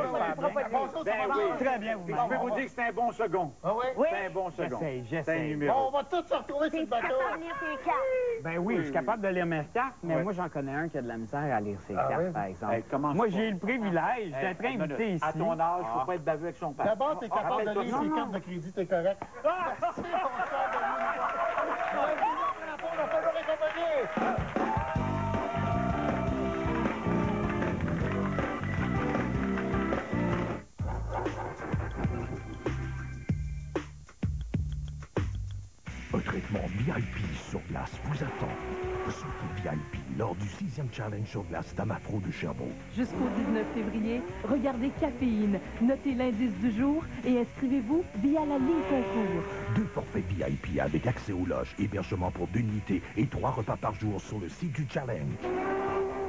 bonjour, Ben oui. très bien, vous. Puis je peux vous dire que c'est un bon second. Ah oui? Oui. C'est un bon second. J'essaie. C'est un numéro. Bon, on va tous se retrouver sur le T'es-tu bateau. capable de lire tes cartes? Ben oui, je suis capable de lire mes cartes, mais Oui. moi, j'en connais un qui a de la misère à lire ses Ah cartes, oui? par exemple. Hey, commence Moi, pas. j'ai eu le privilège d'être Hey, invité ici. À ton âge, il ne faut pas être baveux avec son père. D'abord, t'es capable de Rappelle-toi lire ça. tes cartes de crédit, t'es correct. Merci, mon cher Denis. On va falloir accompagner. Un traitement VIP sur glace vous attend. Soutez VIP lors du 6e Challenge sur glace d'Amafro de Sherbrooke. Jusqu'au 19 février, regardez Caféine, notez l'indice du jour et inscrivez-vous via la ligne concours. 2 forfaits VIP avec accès aux loges, hébergement pour 2 nuitées et 3 repas par jour sur le site du Challenge.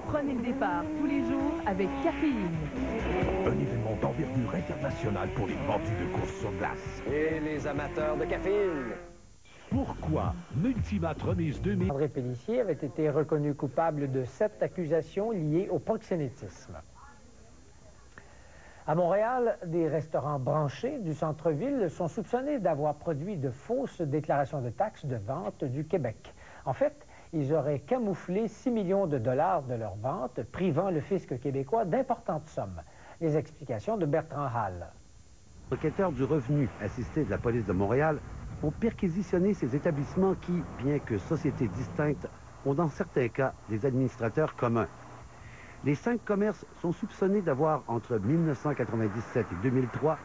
Prenez le départ tous les jours avec Caféine. Un événement d'envergure internationale pour les mordus de course sur glace. Et les amateurs de caféine. Pourquoi Multimat Remise 2000... André Pélissier avait été reconnu coupable de 7 accusations liées au proxénétisme. À Montréal, des restaurants branchés du centre-ville sont soupçonnés d'avoir produit de fausses déclarations de taxes de vente du Québec. En fait, ils auraient camouflé 6 millions de dollars de leurs ventes, privant le fisc québécois d'importantes sommes. Les explications de Bertrand Hall. Enquêteurs du revenu assistés de la police de Montréal ont perquisitionné ces établissements qui, bien que sociétés distinctes, ont dans certains cas des administrateurs communs. Les 5 commerces sont soupçonnés d'avoir, entre 1997 et 2003,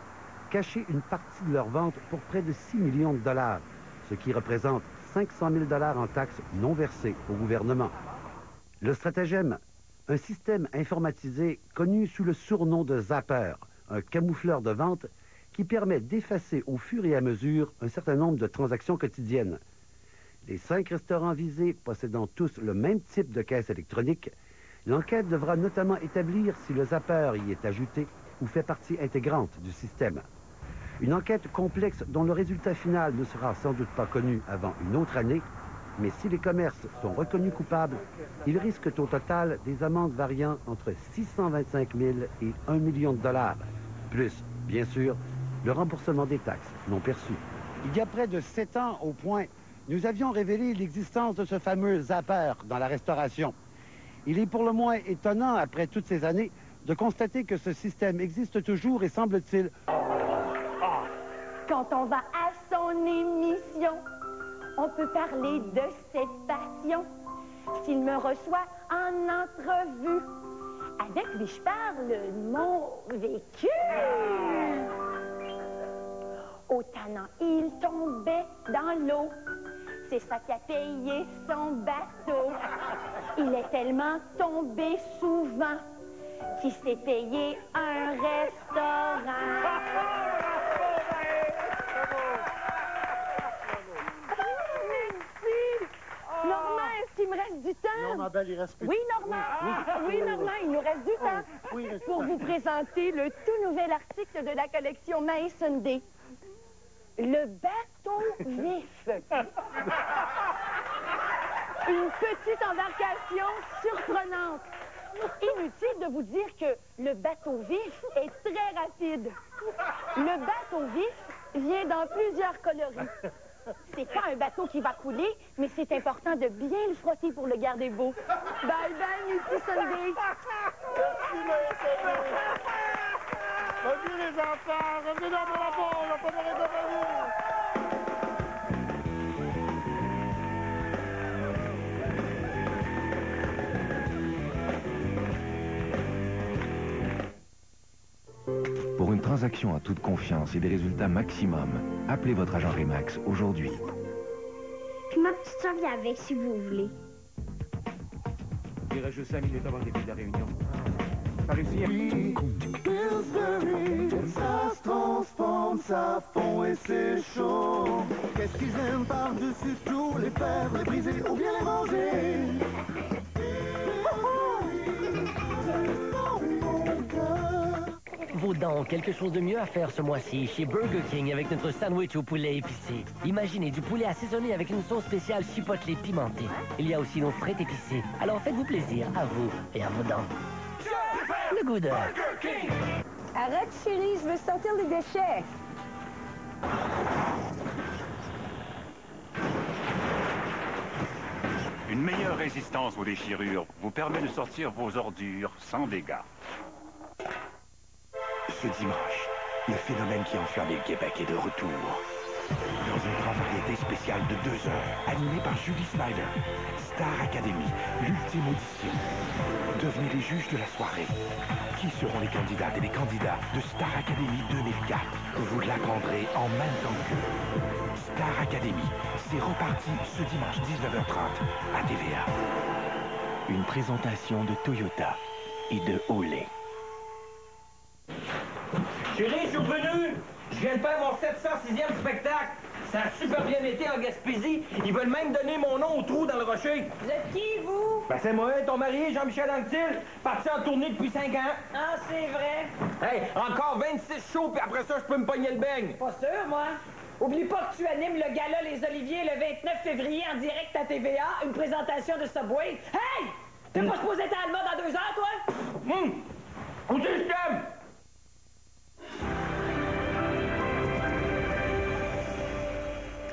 caché une partie de leurs ventes pour près de 6 millions de dollars, ce qui représente 500 000 dollars en taxes non versées au gouvernement. Le stratagème, un système informatisé connu sous le surnom de Zapper, un camoufleur de vente qui permet d'effacer au fur et à mesure un certain nombre de transactions quotidiennes. Les 5 restaurants visés possédant tous le même type de caisse électronique, l'enquête devra notamment établir si le zapper y est ajouté ou fait partie intégrante du système. Une enquête complexe dont le résultat final ne sera sans doute pas connu avant une autre année, mais si les commerces sont reconnus coupables, ils risquent au total des amendes variant entre 625 000 et 1 million de dollars, plus, bien sûr, le remboursement des taxes non perçues. Il y a près de 7 ans, au point, nous avions révélé l'existence de ce fameux zapper dans la restauration. Il est pour le moins étonnant, après toutes ces années, de constater que ce système existe toujours et semble-t-il... Quand on va à son émission, on peut parler de cette passion. S'il me reçoit en entrevue, avec lui je parle de mon vécu. Au tannant, il tombait dans l'eau. C'est ça qui a payé son bateau. Il est tellement tombé souvent qu'il s'est payé un restaurant. Merci. Normand, est-ce qu'il me reste du temps? Non, ma belle, il reste plus. Oui, Normand. Oui, Normand, il nous reste du temps pour vous présenter le tout nouvel article de la collection Mason Day. Le bateau vif. Une petite embarcation surprenante. Inutile de vous dire que le bateau vif est très rapide. Le bateau vif vient dans plusieurs coloris. C'est pas un bateau qui va couler, mais c'est important de bien le frotter pour le garder beau. Bye bye, mes petits Sunday. Merci, Mason. Revenez les enfants, revenez dans mon rapport, on va pas m'arrêter de revenir. Pour une transaction en toute confiance et des résultats maximum, appelez votre agent Remax aujourd'hui. Puis ma petite soeur vient avec si vous voulez. Il reste juste 5 minutes avant le début de la réunion. Par ici. Ça se transforme, ça fond et c'est chaud. Qu'est-ce qu'ils aiment par-dessus tout? Les perdre, les briser ou bien les manger? Vaut donc quelque chose de mieux à faire ce mois-ci chez Burger King avec notre sandwich au poulet épicé. Imaginez du poulet assaisonné avec une sauce spéciale chipotle pimentée. Il y a aussi nos frites épicées. Alors faites-vous plaisir à vous et à vos dents. le goût Arrête, chérie, je veux sortir les déchets. Une meilleure résistance aux déchirures vous permet de sortir vos ordures sans dégâts. Ce dimanche, le phénomène qui a enflammé le Québec est de retour. Dans une grande variété spéciale de 2 heures, animée par Julie Snyder, Star Academy, l'ultime audition. Devenez les juges de la soirée. Qui seront les candidates et les candidats de Star Academy 2004? Vous l'apprendrez en même temps qu'eux. Star Academy, c'est reparti ce dimanche 19h30 à TVA. Une présentation de Toyota et de Olé. Chérie, je suis revenu! Je viens de faire mon 706e spectacle. Ça a super bien été en Gaspésie. Ils veulent même donner mon nom au trou dans le rocher. Vous êtes qui, vous? Ben c'est moi, ton mari, Jean-Michel Anctil, parti en tournée depuis 5 ans. Ah, c'est vrai. Hey, encore 26 shows, puis après ça, je peux me pogner le beigne. Pas sûr, moi. Oublie pas que tu animes le gala Les Oliviers le 29 février en direct à TVA, une présentation de Subway. Hey! T'es pas supposé être à Alma dans 2 heures, toi? Où est-ce que je t'aime?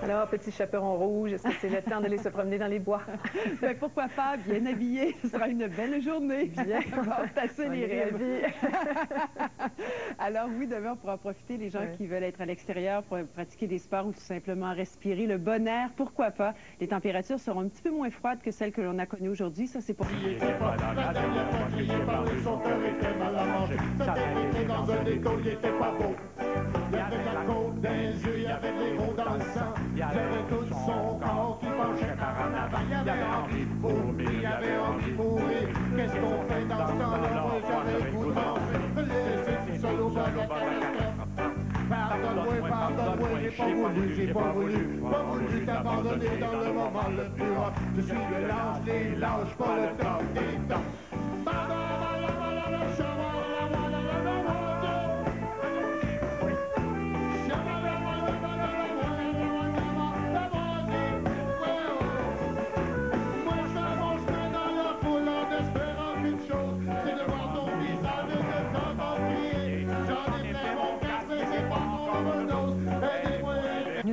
Alors, petit chaperon rouge, est-ce que c'est le temps d'aller se promener dans les bois? Ben, pourquoi pas, bien habillé, ce sera une belle journée. Bien, on va passer les rêves. ravis. Alors oui, demain, on pourra profiter, les gens qui veulent être à l'extérieur pour pratiquer des sports ou tout simplement respirer le bon air, pourquoi pas. Les températures seront un petit peu moins froides que celles que l'on a connues aujourd'hui, ça c'est pour... Il y avait tout son corps qui penchait par en avant. Il y avait envie de vomir, il y avait envie de mourir. Qu'est-ce qu'on fait dans ce temps-là? Moi, j'avais le goût de manger. Laissez seul au bas de la catastrophe. Pardonne-moi, j'ai pas voulu t'abandonner dans le moment le plus rough. Je suis le lâche des lâches, pas le top des tops.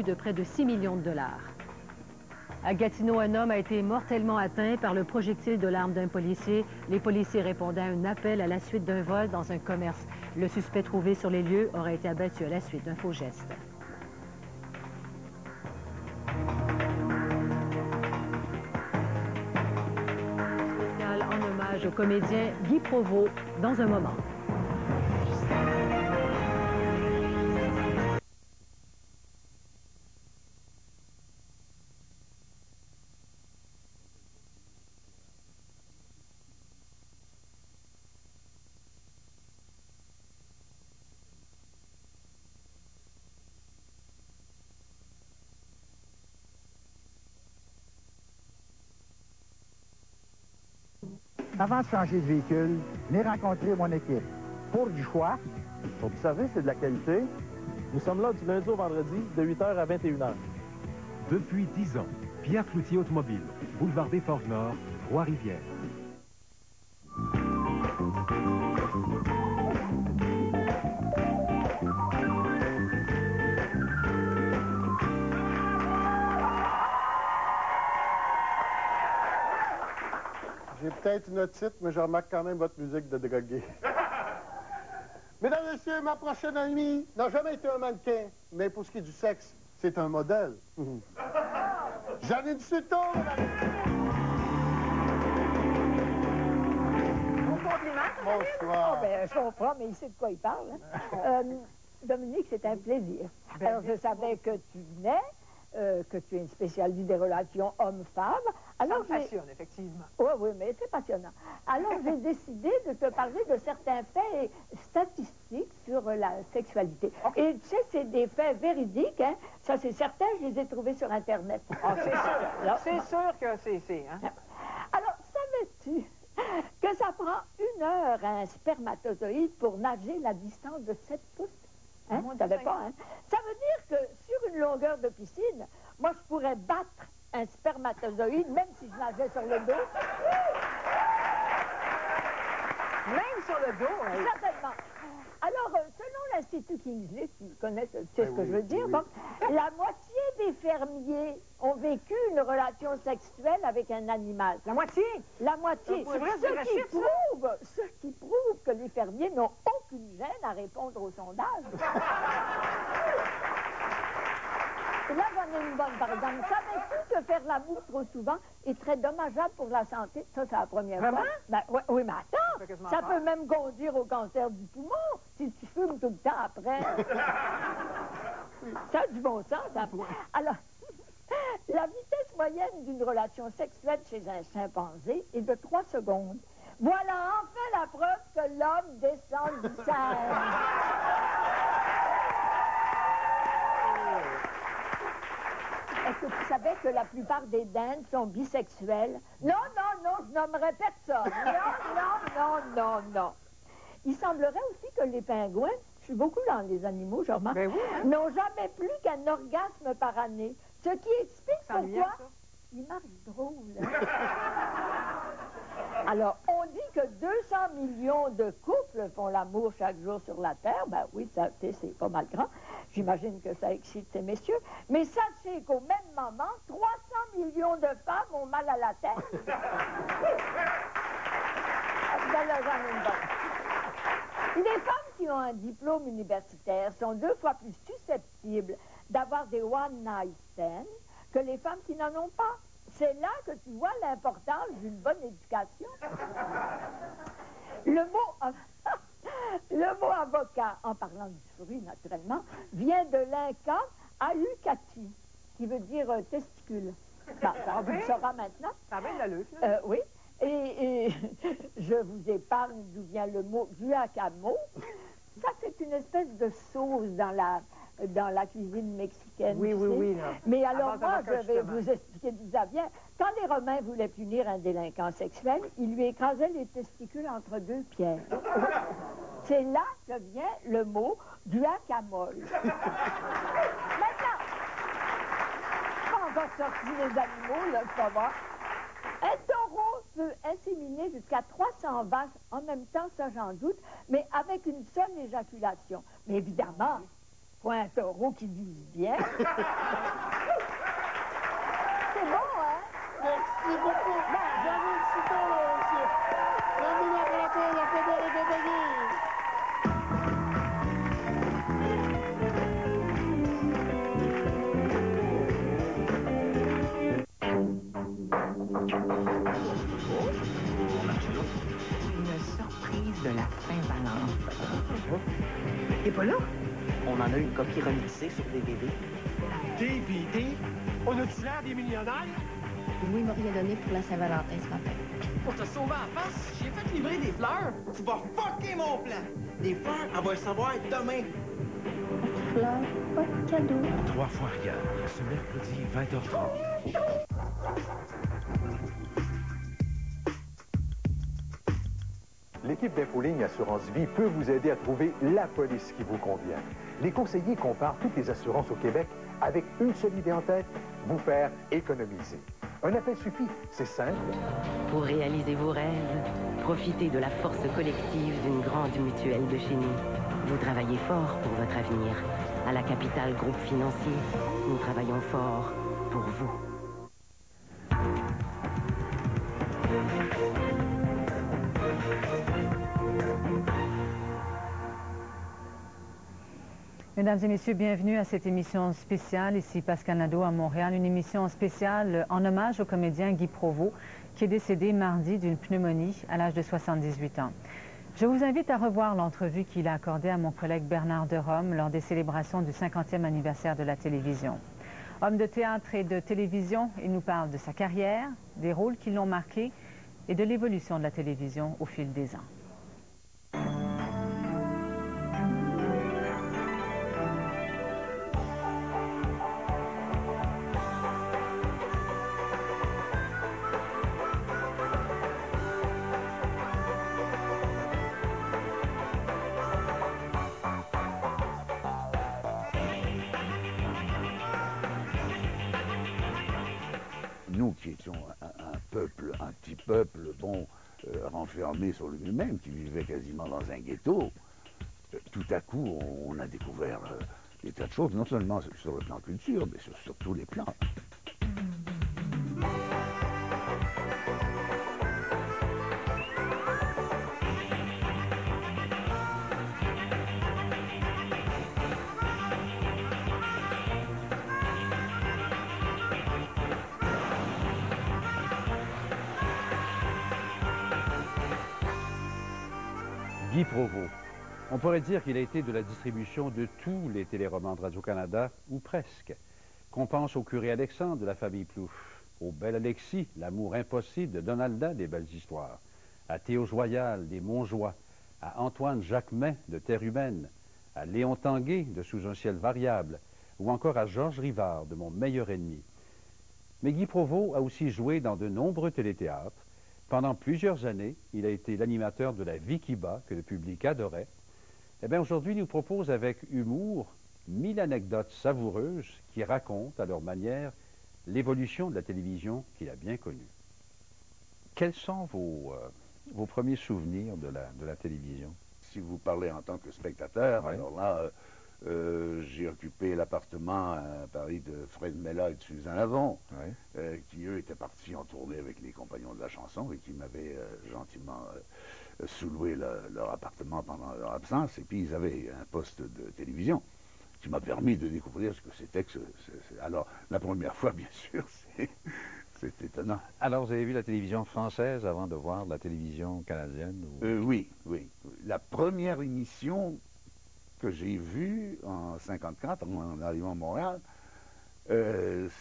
De près de 6 millions de dollars. À Gatineau, un homme a été mortellement atteint par le projectile de l'arme d'un policier. Les policiers répondaient à un appel à la suite d'un vol dans un commerce. Le suspect trouvé sur les lieux aurait été abattu à la suite d'un faux geste. Spécial en hommage au comédien Guy Provost dans un moment. Avant de changer de véhicule, venez rencontrer mon équipe. Pour du choix. Vous savez, c'est de la qualité. Nous sommes là du lundi au vendredi, de 8h à 21h. Depuis 10 ans, Pierre Cloutier Automobile, boulevard des Forges Nord, Trois-Rivières. J'ai peut-être une otite, mais je remarque quand même votre musique de drogué. Mesdames et messieurs, ma prochaine amie n'a jamais été un mannequin, mais pour ce qui est du sexe, c'est un modèle. Janine Sutton! Bon compliment, Bonsoir. Oh, ben, je comprends, mais il sait de quoi il parle. Hein? Dominique, c'est un plaisir. Alors, je savais que tu venais, que tu es une spécialiste des relations hommes-femmes. Alors, ça me passionne, effectivement. Oui, oui, mais c'est passionnant. Alors, j'ai décidé de te parler de certains faits statistiques sur la sexualité. Et tu sais, c'est des faits véridiques, hein? Ça, c'est certain, je les ai trouvés sur Internet. Ah, c'est sûr. C'est sûr que c'est, hein? Alors, savais-tu que ça prend 1 heure à un spermatozoïde pour nager la distance de 7 pouces? Hein? Tu savais pas, hein? Ça veut dire que sur une longueur de piscine, moi, je pourrais battre un spermatozoïde, même si je nageais sur le dos. Même sur le dos. Hein. Certainement. Alors, selon l'Institut Kingsley, tu connais, tu sais ce que je veux dire, donc, la moitié des fermiers ont vécu une relation sexuelle avec un animal. La moitié? La moitié. C'est vrai, Ce qui prouve que les fermiers n'ont aucune gêne à répondre au sondage. Et là, j'en ai une bonne, par exemple. Savais-tu que faire l'amour trop souvent est très dommageable pour la santé? Ça, c'est la première fois. Ben, oui, mais attends, ça peut même conduire au cancer du poumon si tu fumes tout le temps après. Ça a du bon sens. Ça. Alors, la vitesse moyenne d'une relation sexuelle chez un chimpanzé est de 3 secondes. Voilà enfin la preuve que l'homme descend du singe. Est-ce que tu savais que la plupart des dindes sont bisexuelles? Non, je nommerai personne. Non. Il semblerait aussi que les pingouins, je suis beaucoup dans les animaux, je remarque, n'ont jamais plus qu'un orgasme par année. Ce qui explique pourquoi ils marchent drôle. Alors, on dit que 200 millions de couples font l'amour chaque jour sur la Terre. Ben oui, ça, c'est pas mal grand. J'imagine que ça excite ces messieurs. Mais sachez qu'au même moment, 300 millions de femmes ont mal à la tête. Les femmes qui ont un diplôme universitaire sont 2 fois plus susceptibles d'avoir des one-night stands que les femmes qui n'en ont pas. C'est là que tu vois l'importance d'une bonne éducation. Le mot avocat, en parlant du fruit naturellement, vient de l'inca aukati, qui veut dire testicule. Ben, ça, tu le sauras maintenant. Ça vient de l'allure. Oui. Et je vous épargne d'où vient le mot guacamo. Ça, c'est une espèce de sauce dans la cuisine mexicaine. Oui. Là. Mais alors moi, je vais vous expliquer d'où ça vient. Quand les Romains voulaient punir un délinquant sexuel, ils lui écrasaient les testicules entre 2 pierres. C'est là que vient le mot guacamole. Maintenant, pas encore sorti les animaux, là, tu vas voir. Un taureau peut inséminer jusqu'à 300 vaches en même temps, ça j'en doute, mais avec une seule éjaculation. Mais évidemment, pour un taureau qui vise bien. C'est bon, hein? Merci beaucoup. J'avais une citation, monsieur. Bienvenue dans la pause, la Fabien et compagnie. Une surprise de la Saint-Valentin. T'es pas là? On en a une copie remixée sur DVD. DVD? On a-tu l'air des millionnaires? Louis m'a rien donné pour la Saint-Valentin ce matin. Pour te sauver en face, j'ai fait livrer des fleurs. Tu vas fucker mon plan. Des fleurs, on va le savoir demain. Fleurs, pas de cadeau. 3 fois rien, ce mercredi 20h30. L'équipe d'Infoline Assurance Vie peut vous aider à trouver la police qui vous convient. Les conseillers comparent toutes les assurances au Québec avec une seule idée en tête, vous faire économiser. Un appel suffit, c'est simple. Pour réaliser vos rêves, profitez de la force collective d'une grande mutuelle de chez nous. Vous travaillez fort pour votre avenir. À la Capitale Groupe Financier, nous travaillons fort pour vous. Mesdames et messieurs, bienvenue à cette émission spéciale, ici Pascal Nadeau à Montréal, une émission spéciale en hommage au comédien Guy Provost, qui est décédé mardi d'une pneumonie à l'âge de 78 ans. Je vous invite à revoir l'entrevue qu'il a accordée à mon collègue Bernard Derome lors des célébrations du 50e anniversaire de la télévision. Homme de théâtre et de télévision, il nous parle de sa carrière, des rôles qui l'ont marqué et de l'évolution de la télévision au fil des ans. Nous qui étions un peuple, un petit peuple, bon, renfermé sur lui-même, qui vivait quasiment dans un ghetto, tout à coup, on a découvert des tas de choses, non seulement sur le plan culture, mais sur tous les plans. Guy Provost. On pourrait dire qu'il a été de la distribution de tous les téléromans de Radio-Canada, ou presque. Qu'on pense au curé Alexandre de la famille Plouffe, au bel Alexis, l'amour impossible de Donalda des belles histoires, à Théo Joyal des Montjoie, à Antoine Jacquemin de Terre humaine, à Léon Tanguay de Sous un ciel variable, ou encore à Georges Rivard de Mon meilleur ennemi. Mais Guy Provost a aussi joué dans de nombreux téléthéâtres. Pendant plusieurs années, il a été l'animateur de la Vikiba, que le public adorait. Eh bien, aujourd'hui, il nous propose avec humour 1000 anecdotes savoureuses qui racontent, à leur manière, l'évolution de la télévision qu'il a bien connue. Quels sont vos premiers souvenirs de la télévision? Si vous parlez en tant que spectateur, alors là, j'ai occupé l'appartement à Paris de Fred Mella et de Suzanne Lavon, qui, eux, étaient partis en tournée avec les Compagnons de la chanson et qui m'avaient gentiment sous-loué leur appartement pendant leur absence. Et puis, ils avaient un poste de télévision qui m'a permis de découvrir ce que c'était que Alors, la première fois, bien sûr, c'est étonnant. Alors, vous avez vu la télévision française avant de voir la télévision canadienne? Ou... Oui. La première émission que j'ai vue en 1954, en arrivant à Montréal,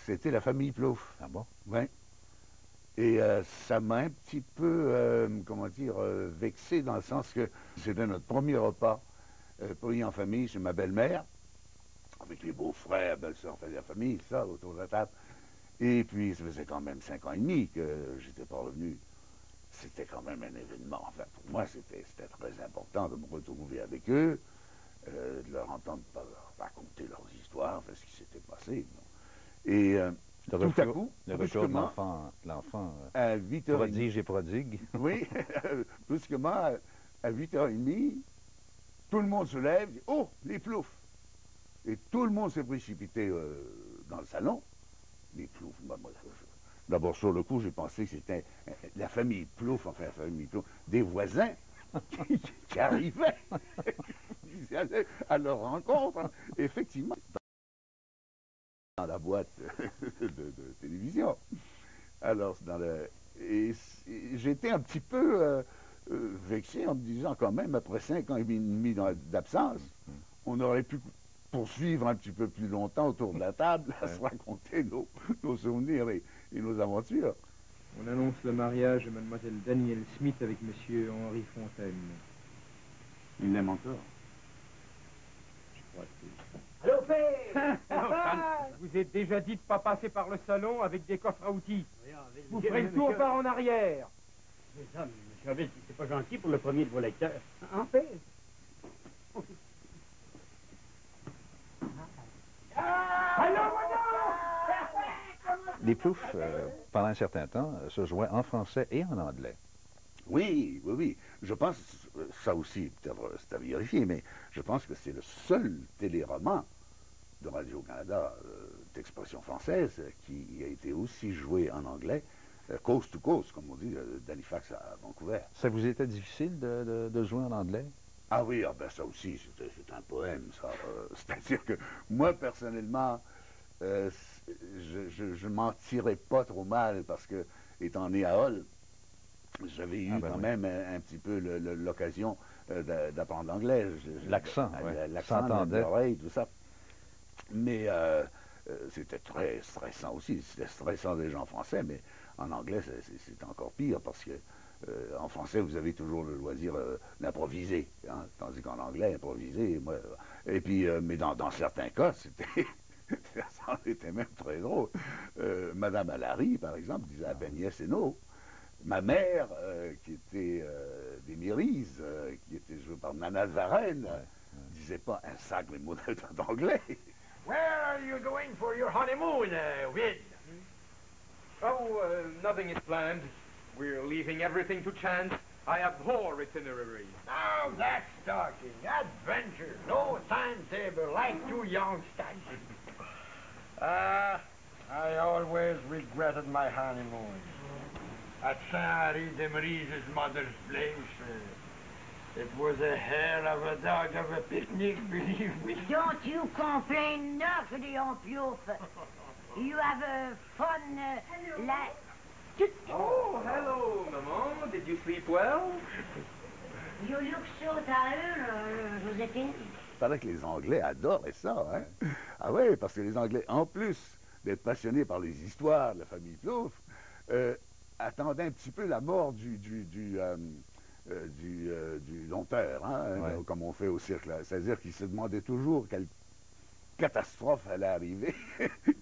c'était La famille Plouffe. Ah bon? Oui. Et ça m'a un petit peu, vexé dans le sens que c'était notre premier repas pris en famille chez ma belle-mère, avec les beaux-frères, belles-sœurs, de la famille, ça, autour de la table. Et puis, ça faisait quand même 5 ans et demi que j'étais pas revenu. C'était quand même un événement. Enfin, pour moi, c'était très important de me retrouver avec eux, de leur entendre raconter leurs histoires, enfin, ce qui s'était passé. Et tout à coup, le retour de l'enfant à 8h30, prodige et prodigue. Oui, brusquement, à 8h30, tout le monde se lève, dit « Oh, les Plouffe !» Et tout le monde s'est précipité dans le salon. Les Plouffe, d'abord sur le coup, j'ai pensé que c'était la famille Plouffe, enfin la famille Plouffe, des voisins qui arrivaient à leur rencontre. Effectivement, dans la boîte de télévision. Alors, j'étais un petit peu vexé en me disant quand même, après 5 ans et demi d'absence, on aurait pu poursuivre un petit peu plus longtemps autour de la table à se raconter nos souvenirs et nos aventures. On annonce le mariage de mademoiselle Danielle Smith avec monsieur Henri Fontaine. Il l'aime encore. Je crois que... Allô, père! Je vous ai déjà dit de ne pas passer par le salon avec des coffres à outils. Vous ferez le tour par en arrière. Mais ça, monsieur Abbé, c'est pas gentil pour le premier de vos lecteurs. En fait. Les Plouffe, pendant un certain temps, se jouaient en français et en anglais. Oui. Je pense, ça aussi, peut-être c'est à vérifier, mais je pense que c'est le seul téléroman de Radio-Canada d'expression française qui a été aussi joué en anglais, coast to coast, comme on dit, d'Halifax à Vancouver. Ça vous était difficile de jouer en anglais? Ah oui, ça aussi, c'est un poème, ça. C'est-à-dire que moi, personnellement, je m'en tirais pas trop mal parce que, étant né à Hull, j'avais eu quand même un petit peu l'occasion d'apprendre l'anglais. L'accent, l'accent, l'oreille, tout ça. Mais c'était très stressant aussi. C'était stressant déjà en français, mais en anglais, c'est encore pire parce que en français, vous avez toujours le loisir d'improviser, hein, tandis qu'en anglais, improviser, et puis, mais dans certains cas, c'était... ça en était même très drôle. Madame Allary, par exemple, disait à Ben yes et no. Ma mère, qui était des Myrises, qui était jouée par Nana Varenne, disait pas un sacré mot d'anglais. Where are you going for your honeymoon, Will? Oh, nothing is planned. We're leaving everything to chance. I abhor itineraries. Now that's talking. Adventure. No timetable, like two youngsters. I always regretted my honeymoon. At Saint-Henri-de-Marie's mother's place. It was a hell of a dog of a picnic, believe me. Don't you complain enough, Plouf. You have a fun life. Oh, hello, Maman. Did you sleep well? You look so tired, Joséphine. Il paraît que les Anglais adoraient ça, hein? Ah oui, parce que les Anglais, en plus d'être passionnés par les histoires de la famille Plouf, attendaient un petit peu la mort du dompteur, hein, Ouais. comme on fait au cirque. C'est-à-dire qu'ils se demandaient toujours quelle catastrophe allait arriver,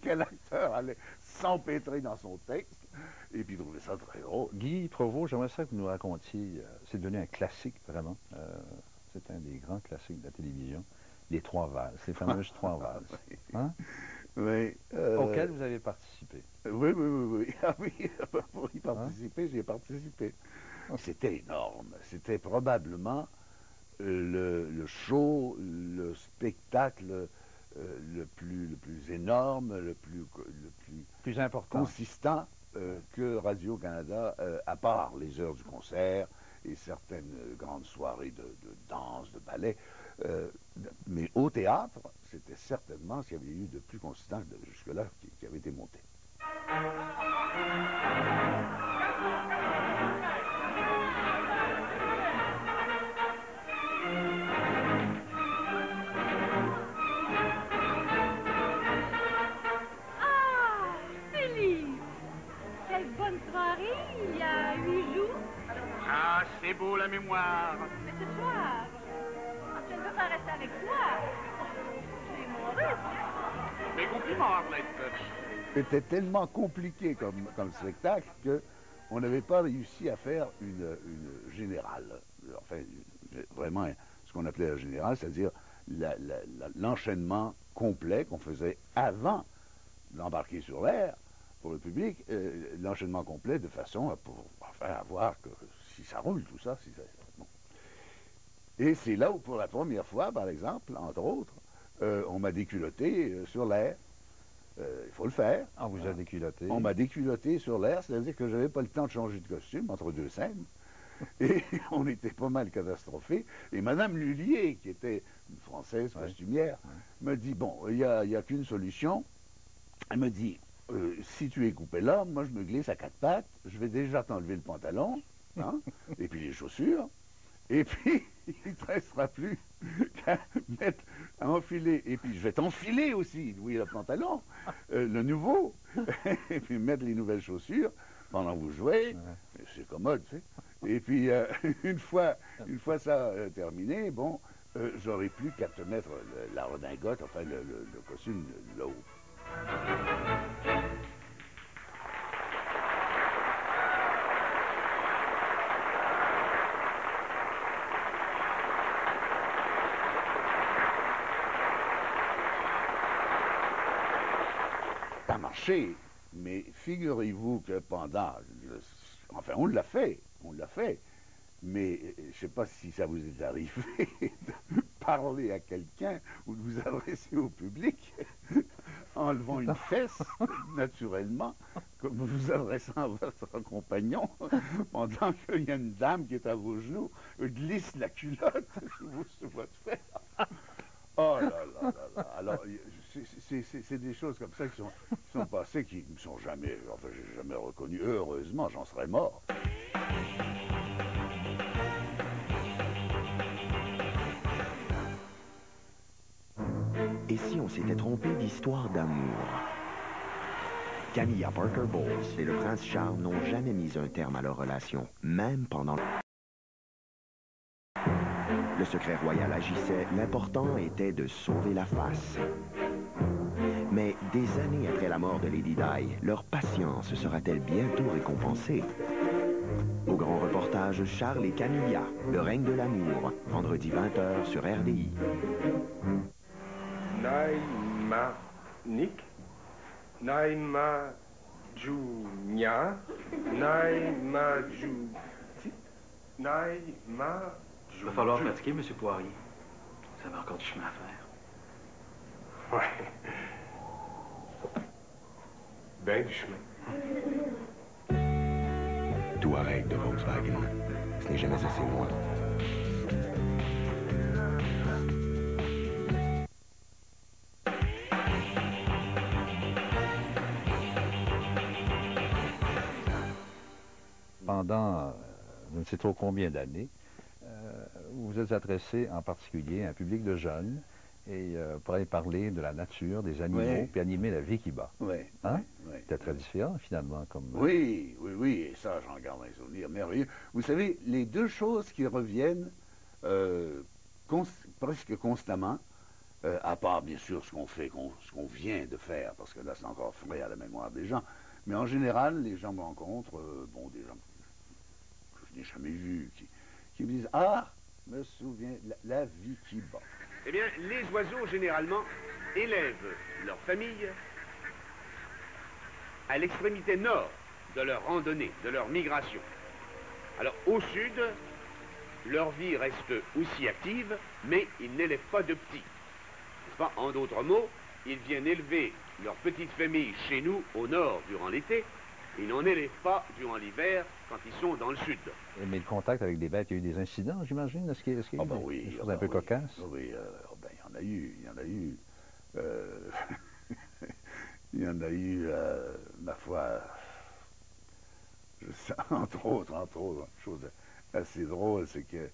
quel acteur allait s'empêtrer dans son texte, et puis ils trouvaient ça très drôle. Guy Provost, j'aimerais ça que vous nous racontiez, c'est devenu un classique, vraiment. C'est un des grands classiques de la télévision. Les trois valses, les fameuses trois valses. Hein? Oui. Auxquelles vous avez participé. Oui. Ah oui, pour y participer, j'y ai participé. C'était énorme. C'était probablement le show, le spectacle le plus énorme, le plus important, consistant que Radio-Canada, à part les heures du concert et certaines grandes soirées de danse, de ballet. Mais au théâtre, c'était certainement ce qu'il y avait eu de plus consistant jusque-là qui avait été monté. Ah, Philippe! Quelle bonne soirée, il y a 8 jours. Ah, c'est beau la mémoire. Mais ce soir, je ne veux pas rester avec toi. C'est mon risque. Mes compliments, Arlette. C'était tellement compliqué comme spectacle qu'on n'avait pas réussi à faire une générale. Enfin, vraiment ce qu'on appelait la générale, c'est-à-dire l'enchaînement complet qu'on faisait avant d'embarquer sur l'air pour le public, l'enchaînement complet de façon à voir que si ça roule, tout ça. Bon. Et c'est là où, pour la première fois, par exemple, entre autres, on m'a déculotté sur l'air. Il faut le faire. On vous a déculotté. On m'a déculotté sur l'air, c'est-à-dire que je n'avais pas le temps de changer de costume entre deux scènes. Et on était pas mal catastrophés. Et Mme Lullier, qui était une Française costumière, me dit, bon, il n'y a qu'une solution. Elle me dit, si tu es coupé là, moi je me glisse à quatre pattes, je vais déjà t'enlever le pantalon, hein, et puis les chaussures, et puis il ne te restera plus qu'à enfiler, et puis je vais t'enfiler aussi, oui, le pantalon, le nouveau, et puis mettre les nouvelles chaussures pendant que vous jouez, c'est commode, tu sais. Et puis une fois ça terminé, bon, j'aurais plus qu'à te mettre la redingote, enfin le costume là-haut. Ça a marché, mais figurez-vous que pendant... Enfin, on l'a fait, mais je ne sais pas si ça vous est arrivé de parler à quelqu'un ou de vous adresser au public en levant une fesse, naturellement, comme vous vous adressant à votre compagnon, pendant qu'il y a une dame qui est à vos genoux, glisse la culotte sous votre fesse. Oh là là là là. Alors, c'est des choses comme ça qui sont passées, qui ne me sont jamais, enfin, j'ai jamais reconnu. Heureusement, j'en serais mort. Et si on s'était trompé d'histoire d'amour? Camilla Parker Bowles et le prince Charles n'ont jamais mis un terme à leur relation, même pendant... Le secret royal agissait, l'important était de sauver la face. Mais des années après la mort de Lady Di, leur patience sera-t-elle bientôt récompensée? Au grand reportage Charles et Camilla, le règne de l'amour, vendredi 20h sur RDI. Naima Nick, Naima Junior, Naï-ma-jou. Naï-ma-jou. Il va falloir pratiquer, M. Poirier. Vous avez encore du chemin à faire. Ouais. Ben du chemin. Touareg de Volkswagen. Ce n'est jamais assez loin. Pendant je ne sais trop combien d'années, vous vous êtes adressé en particulier à un public de jeunes et pour aller parler de la nature, des animaux, puis animer la vie qui bat. Oui. Hein? C'était très différent, finalement. Comme... Oui, et ça, j'en garde un souvenir merveilleux. Vous savez, les deux choses qui reviennent presque constamment, à part, bien sûr, ce qu'on fait, ce qu'on vient de faire, parce que là, c'est encore frais à la mémoire des gens, mais en général, les gens me rencontrent, des gens que je n'ai jamais vus, qui me disent « Ah, me souviens, la vie qui bat ». Eh bien, les oiseaux, généralement, élèvent leur famille à l'extrémité nord de leur randonnée, de leur migration. Alors, au sud, leur vie reste aussi active, mais ils n'élèvent pas de petits. N'est-ce pas? En d'autres mots, ils viennent élever leur petite famille chez nous, au nord, durant l'été. Ils n'en élèvent pas durant l'hiver, quand ils sont dans le sud. Mais le contact avec des bêtes, il y a eu des incidents, j'imagine? Est-ce qu'il y a eu des choses un peu cocasses? Oui, il y en a eu. Il y en a eu, ma foi, entre autres, chose assez drôle, c'est que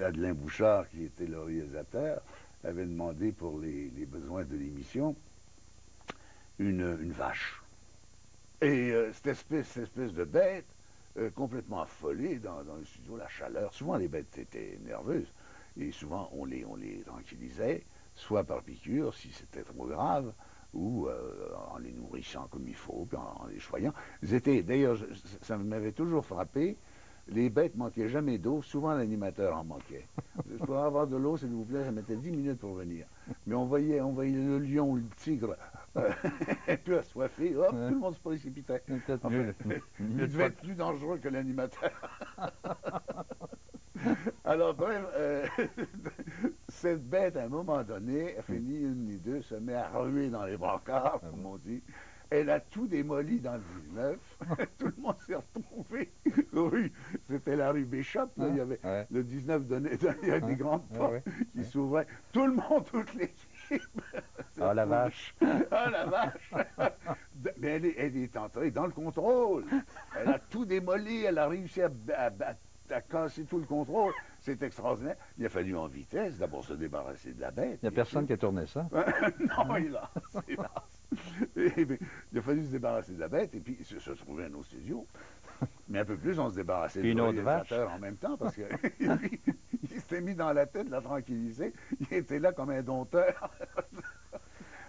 Adelin Bouchard, qui était le réalisateur, avait demandé pour les besoins de l'émission une vache. Et cette espèce de bête, complètement affolée dans le studio, la chaleur. Souvent, les bêtes étaient nerveuses, et souvent, on les tranquillisait, soit par piqûre, si c'était trop grave, ou en les nourrissant comme il faut, puis en les choyant. D'ailleurs, ça m'avait toujours frappé, les bêtes manquaient jamais d'eau, souvent l'animateur en manquait. Pour avoir de l'eau, s'il vous plaît, ça mettait 10 minutes pour venir. Mais on voyait le lion ou le tigre un peu assoiffé, hop, tout le monde se précipitait. Enfin, il devait être plus dangereux que l'animateur. Alors, bref, cette bête, à un moment donné, elle fait ni une ni deux, se met à ruer dans les brancards, comme on dit. Elle a tout démoli dans le 19. Tout le monde s'est retrouvé. Oui, c'était la rue Béchotte. Là, il y avait le 19 il y a des grandes portes qui s'ouvraient. Tout le monde, toute l'équipe. Ah, la vache. Ah, la vache. Mais elle est entrée dans le contrôle. Elle a tout démoli. Elle a réussi à casser tout le contrôle. C'est extraordinaire. Il a fallu en vitesse d'abord se débarrasser de la bête. Il n'y a personne qui a tourné ça? Non, hélas. Il a fallu se débarrasser de la bête et puis se trouver un autre studio. Mais un peu plus, on se débarrassait du réalisateur en même temps parce qu'il s'était mis dans la tête de la tranquilliser. Il était là comme un dompteur.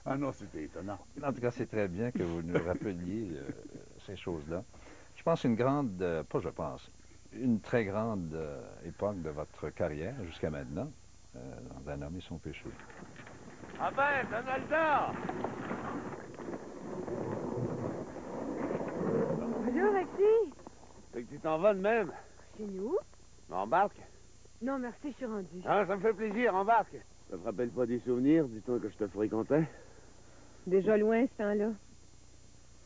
Ah non, c'était étonnant. En tout cas, c'est très bien que vous nous rappeliez ces choses-là. Je pense une très grande époque de votre carrière jusqu'à maintenant, dans Un homme et son péché. Ah ben, Donalda! Bonjour, Maxi. Fait que tu t'en vas de même? Chez nous? Embarque. Non, merci, je suis rendu. Ah, ça me fait plaisir, embarque. Ça te rappelle pas des souvenirs du temps que je te fréquentais? Déjà loin, ce temps-là.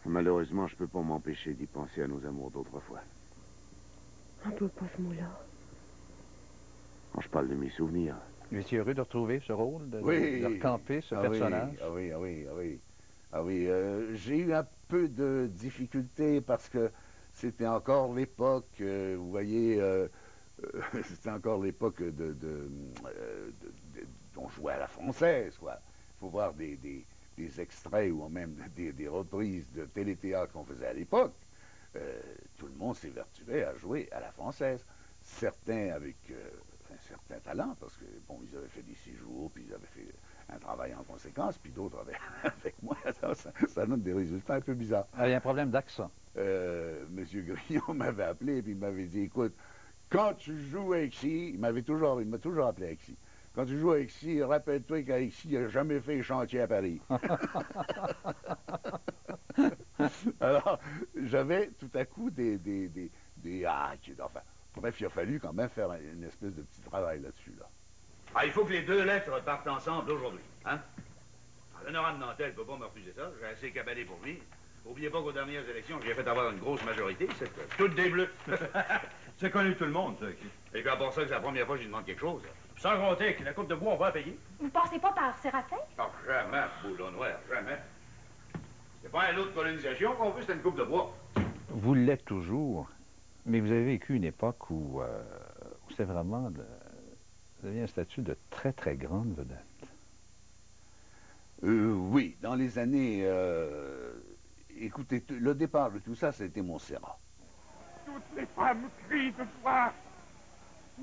Malheureusement, je peux pas m'empêcher d'y penser à nos amours d'autrefois. On peut pas ce mot-là. Quand je parle de mes souvenirs. Vous étiez heureux de retrouver ce rôle, de recamper ce personnage? Oui. J'ai eu un peu de difficulté parce que c'était encore l'époque, vous voyez, c'était encore l'époque on jouait à la française, quoi. Il faut voir des extraits ou même des reprises de téléthéâtre qu'on faisait à l'époque. Tout le monde s'évertuait à jouer à la française. Certains avec un certain talent, parce que, bon, ils avaient fait des séjours, puis ils avaient fait un travail en conséquence, puis d'autres avec moi. Ça donne des résultats un peu bizarres. Il y a un problème d'accent. Monsieur Grillon m'avait appelé, puis il m'avait dit, écoute, quand tu joues à Ixy, il m'a toujours appelé à Ixy. Quand tu joues à Ixy, rappelle-toi qu'à Ixy, il n'a jamais fait chantier à Paris. Alors, j'avais tout à coup des hacks, enfin, bref, il a fallu quand même faire une espèce de petit travail là-dessus, là. Ah, il faut que les deux lettres partent ensemble aujourd'hui, hein? L'honorable Nantel ne peut pas me refuser ça, j'ai assez cabalé pour lui. Oubliez pas qu'aux dernières élections, j'ai fait avoir une grosse majorité, c'est toutes des bleus. C'est connu tout le monde, ça. Et puis à part ça, c'est la première fois que je lui demande quelque chose. Sans compter que la coupe de bois, on va la payer. Vous passez pas par Séraphin? Ah, jamais, boulot noir, jamais. C'est pas une autre colonisation qu'on veut, c'est une coupe de bois. Vous l'êtes toujours, mais vous avez vécu une époque où c'est vraiment... Vous aviez un statut de très, très grande vedette. Oui, dans les années... écoutez, le départ de tout ça, c'était Montserrat. Toutes les femmes crient de joie.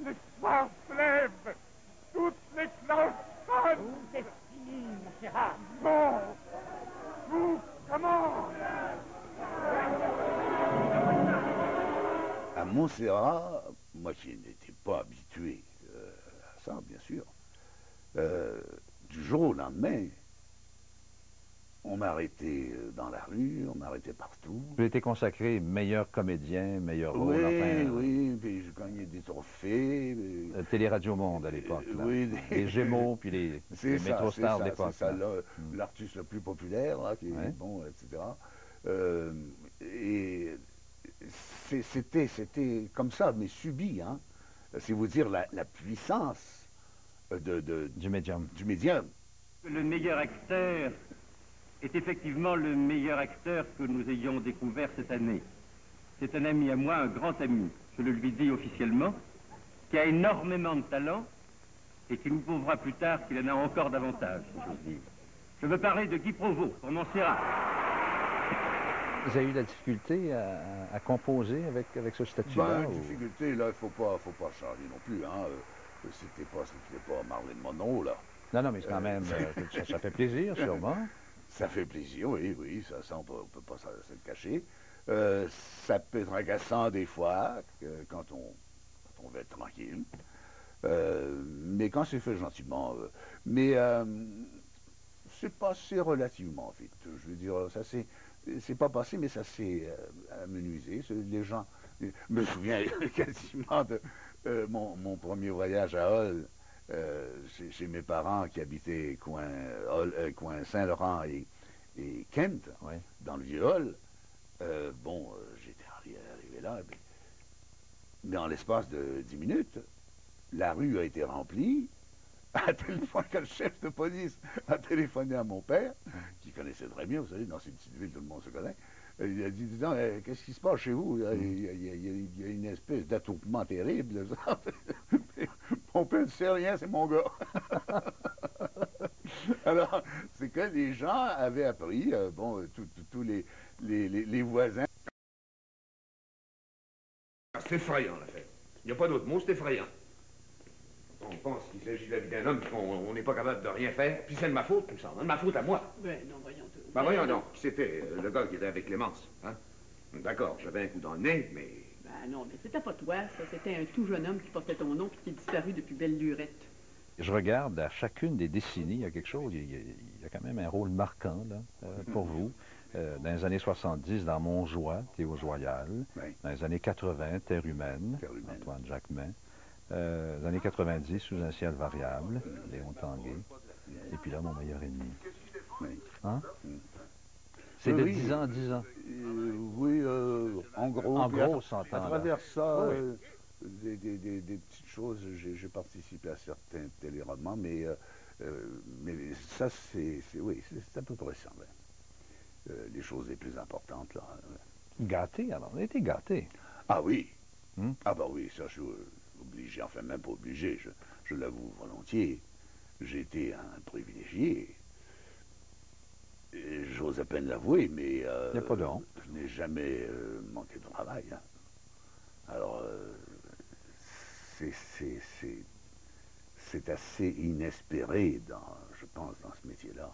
L'espoir se lève. Toutes les cloches sonnent. Tout est fini, Montserrat. Non. Tout commence. À Montserrat, moi qui n'étais pas habitué à ça, bien sûr, du jour au lendemain, on m'a arrêté dans la rue, on m'a arrêté partout. Vous avez été consacré meilleur comédien, meilleur rôle, Oui, enfin... oui, puis je gagnais des trophées. Télé-Radio Monde à l'époque, là. Oui, les Gémeaux, puis les métro-stars de l'époque. C'est ça, l'artiste le plus populaire, là, qui est bon, etc. Et c'était comme ça, mais subi, hein. C'est vous dire la puissance du médium. Du médium. Le meilleur acteur est effectivement le meilleur acteur que nous ayons découvert cette année. C'est un ami à moi, un grand ami, je le lui dis officiellement, qui a énormément de talent et qui nous prouvera plus tard qu'il en a encore davantage, si j'ose dire. Je veux parler de Guy Provost, pour Montserrat. Vous avez eu de la difficulté à composer avec ce statut-là? Ben, difficulté, là, il faut pas charger non plus, hein. C'était pas Marlène Monroe, là. Non, mais quand même, ça fait plaisir, sûrement. Ça fait plaisir, oui, ça on peut pas se le cacher. Ça peut être agaçant des fois, quand on veut être tranquille. Mais quand c'est fait gentiment. Mais c'est passé relativement vite. Je veux dire, ça c'est pas passé, mais ça s'est amenuisé. Les gens... Je me souviens quasiment de mon premier voyage à Hull, chez mes parents qui habitaient coin Saint-Laurent et Kent, dans le Vieux-Hall. J'étais arrivé là, mais en l'espace de 10 minutes, la rue a été remplie, à tel point que le chef de police a téléphoné à mon père, qui connaissait très bien, vous savez, dans ces petites villes, tout le monde se connaît. Il a dit, disons, qu'est-ce qui se passe chez vous? Il y a une espèce d'attroupement terrible. Mon père ne sait rien, c'est mon gars. Alors, c'est que les gens avaient appris, tous les voisins. C'est effrayant, l'affaire. Il n'y a pas d'autre mot, c'est effrayant. On pense qu'il s'agit de la vie d'un homme, qu'on n'est pas capable de rien faire, puis c'est de ma faute, tout ça, de ma faute à moi. Ben non, voyons tout. Ben voyons donc, qui c'était le gars qui était avec Clémence, hein? D'accord, j'avais un coup dans le nez, mais... Ben non, mais c'était pas toi, ça. C'était un tout jeune homme qui portait ton nom puis qui est disparu depuis belle lurette. Je regarde, à chacune des décennies, il y a quelque chose, il y a quand même un rôle marquant, là, pour vous. Dans les années 70, dans Montjoie, Théo Joyal. Dans les années 80, Terre humaine, Antoine Jacquemin. Dans les années 90, Sous un ciel variable, Léon Tanguay. Et puis là, Mon meilleur ennemi. Hein? C'est de 10 ans en 10 ans. Oui, en gros. En gros, à travers ça, des petites choses, j'ai participé à certains téléromans, mais ça, c'est à peu près ça. Les choses les plus importantes, là. Gâté, alors, on a été gâté. Ah oui. Ah bah oui, ça, je suis obligé, enfin même pas obligé, je l'avoue volontiers. J'ai été un privilégié. J'ose à peine l'avouer, mais il n'y a pas de honte. Je n'ai jamais manqué de travail. Hein. Alors, c'est assez inespéré, je pense, dans ce métier-là.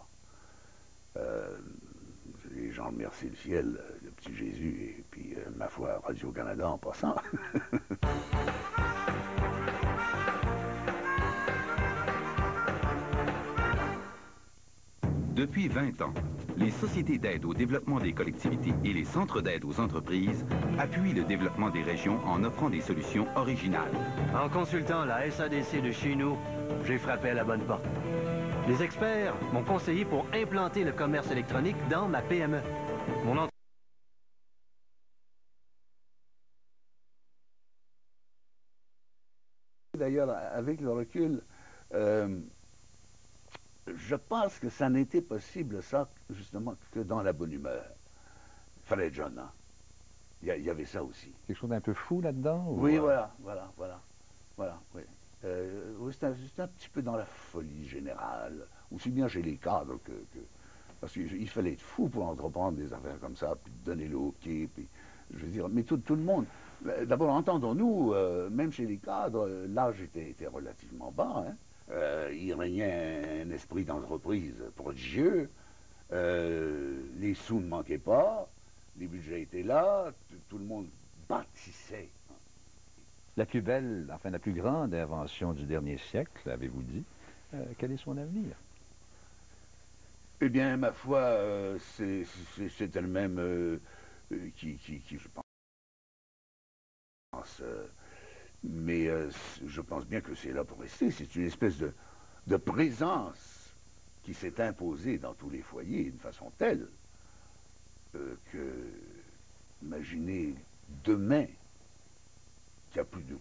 Les gens remercient le ciel, le petit Jésus, et puis, ma foi, Radio-Canada en passant. Depuis 20 ans, les sociétés d'aide au développement des collectivités et les centres d'aide aux entreprises appuient le développement des régions en offrant des solutions originales. En consultant la SADC de chez nous, j'ai frappé à la bonne porte. Les experts m'ont conseillé pour implanter le commerce électronique dans ma PME. Mon D'ailleurs, avec le recul, je pense que ça n'était possible, ça, justement, que dans la bonne humeur. Il fallait être jeune, hein. Il y avait ça aussi. Quelque chose d'un peu fou là-dedans? Oui, voilà, oui. Oui, c'est un petit peu dans la folie générale, aussi bien chez les cadres que parce qu'il fallait être fou pour entreprendre des affaires comme ça, puis donner le hockey, puis, je veux dire, mais tout le monde. D'abord, entendons-nous, même chez les cadres, l'âge était relativement bas, hein. Il régnait un esprit d'entreprise prodigieux, les sous ne manquaient pas, les budgets étaient là, tout le monde bâtissait. La plus belle, enfin la plus grande invention du dernier siècle, avez-vous dit, quel est son avenir? Eh bien, ma foi, c'est elle-même qui, je pense, mais je pense bien que c'est là pour rester. C'est une espèce de présence qui s'est imposée dans tous les foyers d'une façon telle que, imaginez demain qu'il n'y a plus de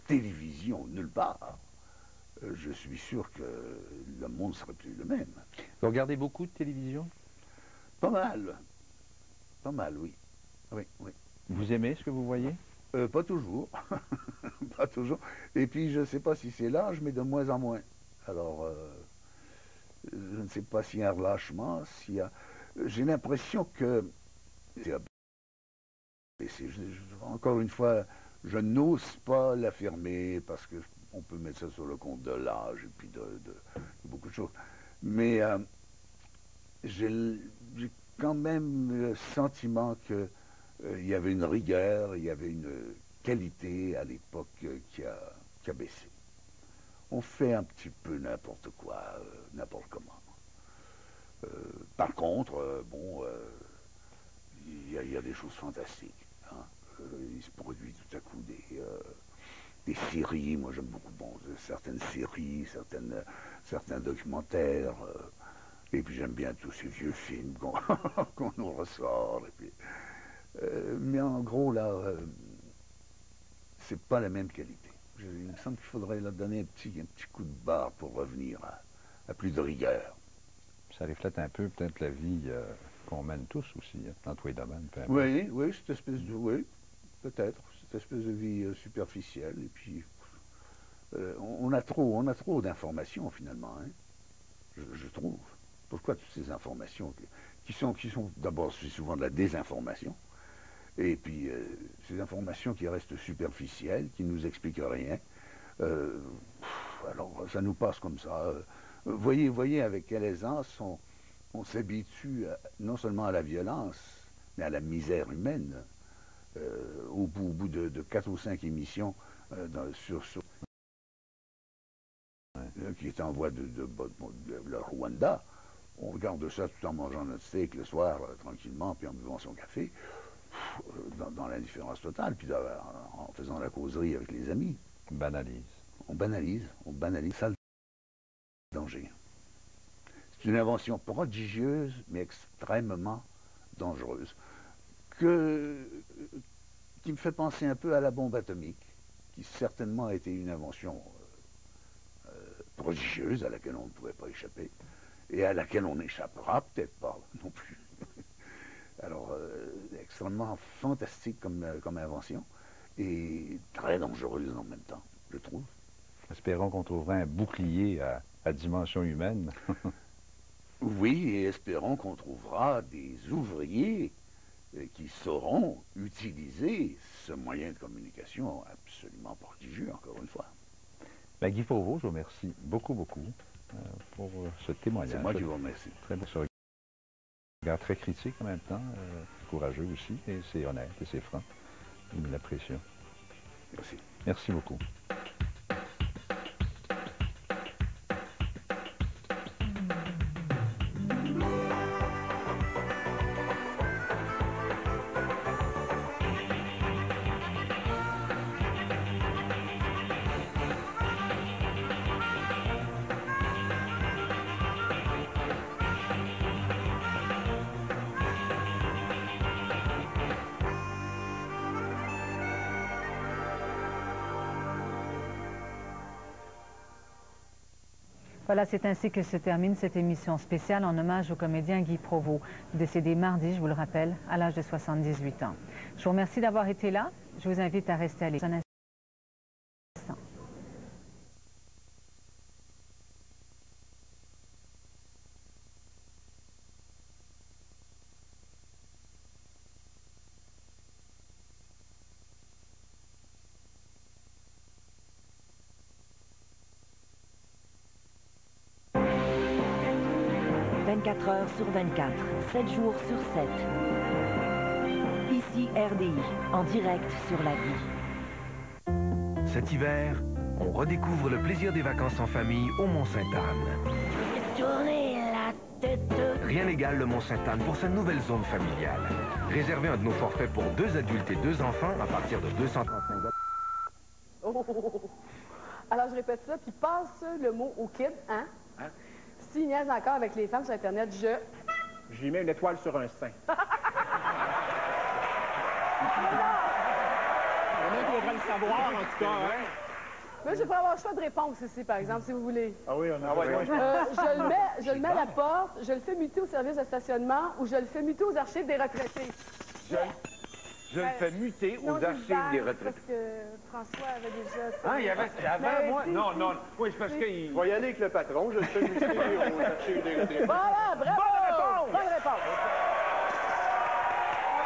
télévision nulle part, je suis sûr que le monde ne serait plus le même. Vous regardez beaucoup de télévision? Pas mal, oui. Oui. Vous aimez ce que vous voyez? Pas toujours, pas toujours. Et puis, je ne sais pas si c'est l'âge, mais de moins en moins. Alors, je ne sais pas s'il y a un relâchement, s'il y a... J'ai l'impression que... Encore une fois, je n'ose pas l'affirmer parce qu'on peut mettre ça sur le compte de l'âge et puis de beaucoup de choses. Mais j'ai quand même le sentiment que il y avait une rigueur, il y avait une qualité à l'époque qui a baissé. On fait un petit peu n'importe quoi, n'importe comment. Par contre, bon, il y a des choses fantastiques. Hein. Il se produit tout à coup des séries. Moi, j'aime beaucoup certaines séries, certains documentaires. Et puis j'aime bien tous ces vieux films qu'on nous ressort. Et puis, mais en gros, là, c'est pas la même qualité. Il me semble qu'il faudrait leur donner un petit coup de barre pour revenir à plus de rigueur. Ça reflète un peu peut-être la vie qu'on mène tous aussi, dans tous les domaines. Oui, cette espèce de... Oui, peut-être. Cette espèce de vie superficielle. Et puis, on a trop d'informations, finalement. Hein, je trouve. Pourquoi toutes ces informations qui sont d'abord, c'est souvent de la désinformation. Et puis, ces informations qui restent superficielles, qui ne nous expliquent rien. Alors, ça nous passe comme ça. Voyez avec quelle aisance on s'habitue non seulement à la violence, mais à la misère humaine. Au bout de 4 ou 5 émissions qui est en voie de le Rwanda, on regarde ça tout en mangeant notre steak le soir, tranquillement, puis en buvant son café, dans l'indifférence totale, puis en faisant la causerie avec les amis. On banalise ça le danger. C'est une invention prodigieuse, mais extrêmement dangereuse, qui me fait penser un peu à la bombe atomique, qui certainement a été une invention prodigieuse à laquelle on ne pouvait pas échapper, et à laquelle on n'échappera peut-être pas non plus. Alors, extrêmement fantastique comme invention, et très dangereuse en même temps, je trouve. Espérons qu'on trouvera un bouclier à dimension humaine. Oui, et espérons qu'on trouvera des ouvriers qui sauront utiliser ce moyen de communication absolument prodigieux, encore une fois. Guy Fauveau, je vous remercie beaucoup pour ce témoignage. C'est moi qui vous remercie. Très beau, ce regard très critique en même temps, courageux aussi, et c'est honnête et c'est franc. Nous l'apprécions. Merci. Merci beaucoup. Voilà, c'est ainsi que se termine cette émission spéciale en hommage au comédien Guy Provost, décédé mardi, je vous le rappelle, à l'âge de 78 ans. Je vous remercie d'avoir été là. Je vous invite à rester à l'écoute. 24 heures sur 24, 7 jours sur 7. Ici RDI, en direct sur la vie. Cet hiver, on redécouvre le plaisir des vacances en famille au Mont-Sainte-Anne. Tournez la tête. Rien n'égale le Mont-Sainte-Anne pour sa nouvelle zone familiale. Réservez un de nos forfaits pour 2 adultes et 2 enfants à partir de 235 $. Oh. Alors, je répète ça, puis passe le mot au kid, hein? S'il niaise encore avec les femmes sur Internet, J'y mets une étoile sur un sein. Non! On devrait le savoir, en tout cas, hein? Moi, je pourrais avoir le choix de réponse ici, par exemple, si vous voulez. Ah oui, on a besoin. Je le mets à la porte, je le fais muter au service de stationnement ou je le fais muter aux archives des retraités. Je le fais muter aux archives des retraités. Parce que François avait déjà... Ah, il y avait... Avant, moi... Non, non. Oui, c'est parce qu'il... Je vais y aller avec le patron. Je le fais muter aux archives des retraités. Voilà, bravo! Bonne réponse!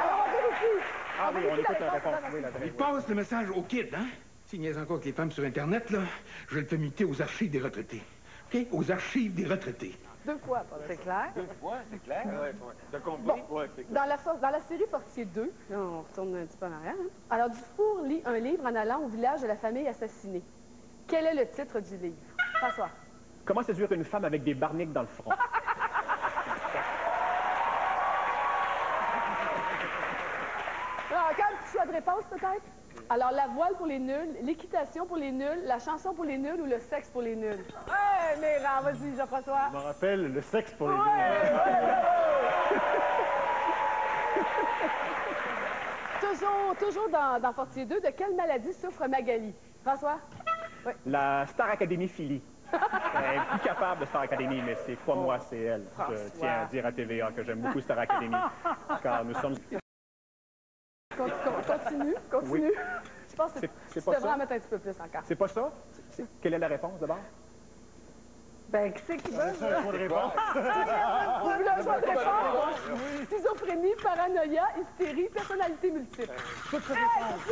Alors, on vérifie. Ah oui, on écoute la réponse. Oui, Il passe le message au kid, hein? S'il niaise encore avec les femmes sur Internet, là, je le fais muter aux archives des retraités. OK? Aux archives des retraités. 2 fois, c'est clair. 2 fois, c'est clair. T'as compris? Bon, dans la série Fortier 2, là, on retourne un petit peu en arrière. Hein? Alors, Dufour lit un livre en allant au village de la famille assassinée. Quel est le titre du livre? François. Comment séduire une femme avec des barniques dans le front? Alors, encore un petit choix de réponse, peut-être? Alors, la voile pour les nuls, l'équitation pour les nuls, la chanson pour les nuls ou le sexe pour les nuls? Hey, Méran, vas-y, Jean-François. Je me rappelle, le sexe pour les nuls. Toujours dans Fortier 2, de quelle maladie souffre Magali? François? Oui. La Star Academy Philly. Elle est plus capable de Star Academy, mais c'est pas moi, c'est elle. François. Je tiens à dire à TVA que j'aime beaucoup Star Academy, car nous sommes... Continue. Oui. Je pense que tu devrais en mettre un petit peu plus encore. C'est pas ça? Quelle est la réponse, d'abord? Ben, qui c'est qui veut? C'est un choix de réponse. Vous voulez un choix de réponse? Schizophrénie, paranoïa, hystérie, personnalité multiple. Toutes ces réponses.